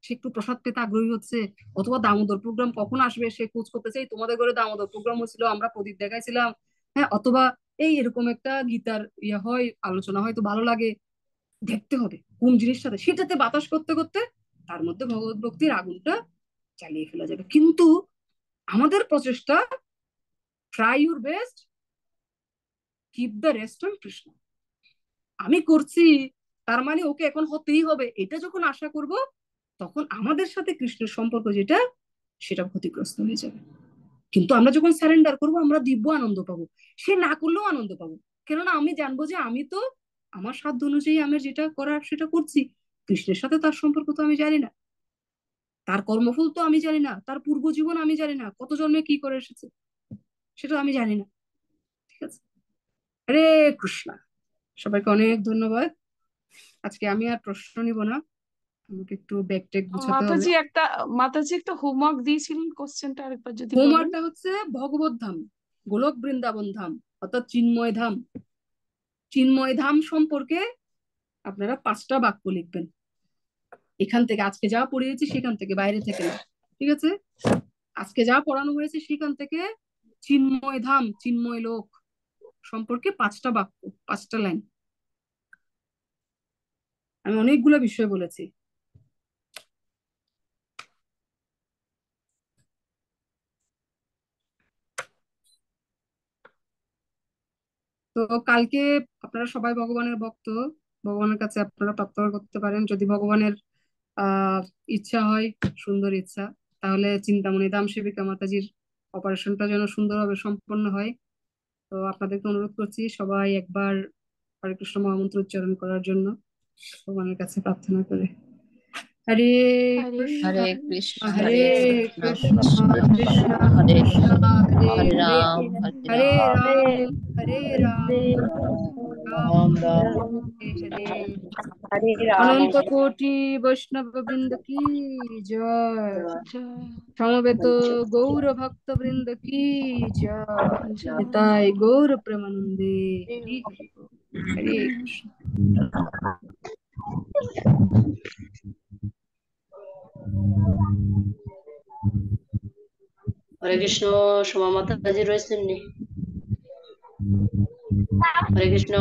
S1: সে একটু প্রসাদ পেতে আগ্রহী হচ্ছে, অথবা দামোদর প্রোগ্রাম কখন আসবে সে খোঁজ করতে চাই, তোমাদের ঘরে দামোদর প্রোগ্রাম হয়েছিল আমরা প্রদীপ দেখাইছিলাম, হ্যাঁ, অথবা এই এরকম একটা গীতার ইয়ে হয়, আলোচনা হয়তো ভালো লাগে, দেখতে হবে কোন জিনিসটাতে, সেটাতে বাতাস করতে করতে তার মধ্যে ভগবত ভক্তির আগুনটা চালিয়ে ফেলা যাবে। কিন্তু আমাদের প্রচেষ্টা, try your best, keep the rest on Krishna. আমি করছি তার মানে ওকে এখন হতেই হবে, এটা যখন আশা করব, তখন আমাদের সাথে কৃষ্ণের সম্পর্ক যেটা, সেটা ক্ষতিগ্রস্ত হয়ে যাবে। কিন্তু আমরা যখন স্যারেন্ডার করব, আমরা দিব্য আনন্দ পাবো, সে না করলেও আনন্দ পাবো। কেননা আমি জানবো যে আমি তো আমার সাধ্য অনুযায়ী আমি যেটা করার সেটা করছি। কৃষ্ণের সাথে তার সম্পর্ক তো আমি জানি না, তার কর্মফল তো আমি জানি না, তার পূর্ব জীবন আমি জানি না, কত জন্মে কি করে এসেছে সেটা আমি জানি না। ঠিক আছে, হরে কৃষ্ণ। সবাইকে অনেক ধন্যবাদ। আজকে আমি আর প্রশ্ন নিব না, আমাকে একটু ব্যাগ টেক গুছাতে হবে।
S4: মাতাজি একটা হোমওয়ার্ক দিয়েছিলেন, কোশ্চেনটা আরেকবার যদি বলেন।
S1: হোমওয়ার্কটা হচ্ছে ভগবত ধাম, গোলক বৃন্দাবন ধাম, অর্থাৎ চিন্ময় ধাম। চিন্ময় ধাম সম্পর্কে আপনারা 5টা বাক্য লিখবেন, এখান থেকে আজকে যা পড়িয়েছি সেখান থেকে, বাইরে থেকে না। ঠিক আছে, আজকে যা পড়ানো হয়েছে সেখান থেকে চিন্ময় ধাম, চিন্ময় লোক সম্পর্কে 5টা বাক্য, 5টা লাইন। আমি অনেকগুলো বিষয় বলেছি। তো কালকে আপনারা সবাই ভগবানের ভক্ত, ভগবানের কাছে আপনারা প্রার্থনা করতে পারেন, যদি ভগবানের আহ ইচ্ছা হয়, সুন্দর ইচ্ছা, তাহলে চিন্তামণি ধাম সেবিকা মাতাজির অপারেশনটা যেন সুন্দরভাবে সম্পন্ন হয়। তো আপনাদেরকে অনুরোধ করছি সবাই একবার হরে কৃষ্ণ মহামন্ত্র উচ্চারণ করার জন্য, ভগবানের কাছে প্রার্থনা করে। হরে
S4: হরে
S1: কৃষ্ণ
S3: হরে কৃষ্ণ
S1: হরে
S3: কৃষ্ণ
S1: কৃষ্ণ
S3: কৃষ্ণ
S1: কৃষ্ণ
S3: হরে
S1: কৃষ্ণ হরে
S3: হরে
S1: হরে,
S3: রাম
S1: হরে রাম হরে রাম, রাম
S3: রাম রাম
S1: রাম হরে হরে। অনন্ত কোটি বৈষ্ণব বৃন্দ কি জয়,
S4: জয়
S1: সমবেত গৌর ভক্ত বৃন্দ কি জয়,
S4: জয়।
S1: তাই গৌর প্রেমানন্দে হরি হরি বল। হরে কৃষ্ণ।
S6: হরে কৃষ্ণ। সোমা মাতাজি রয়েছেন নি? হরে কৃষ্ণ।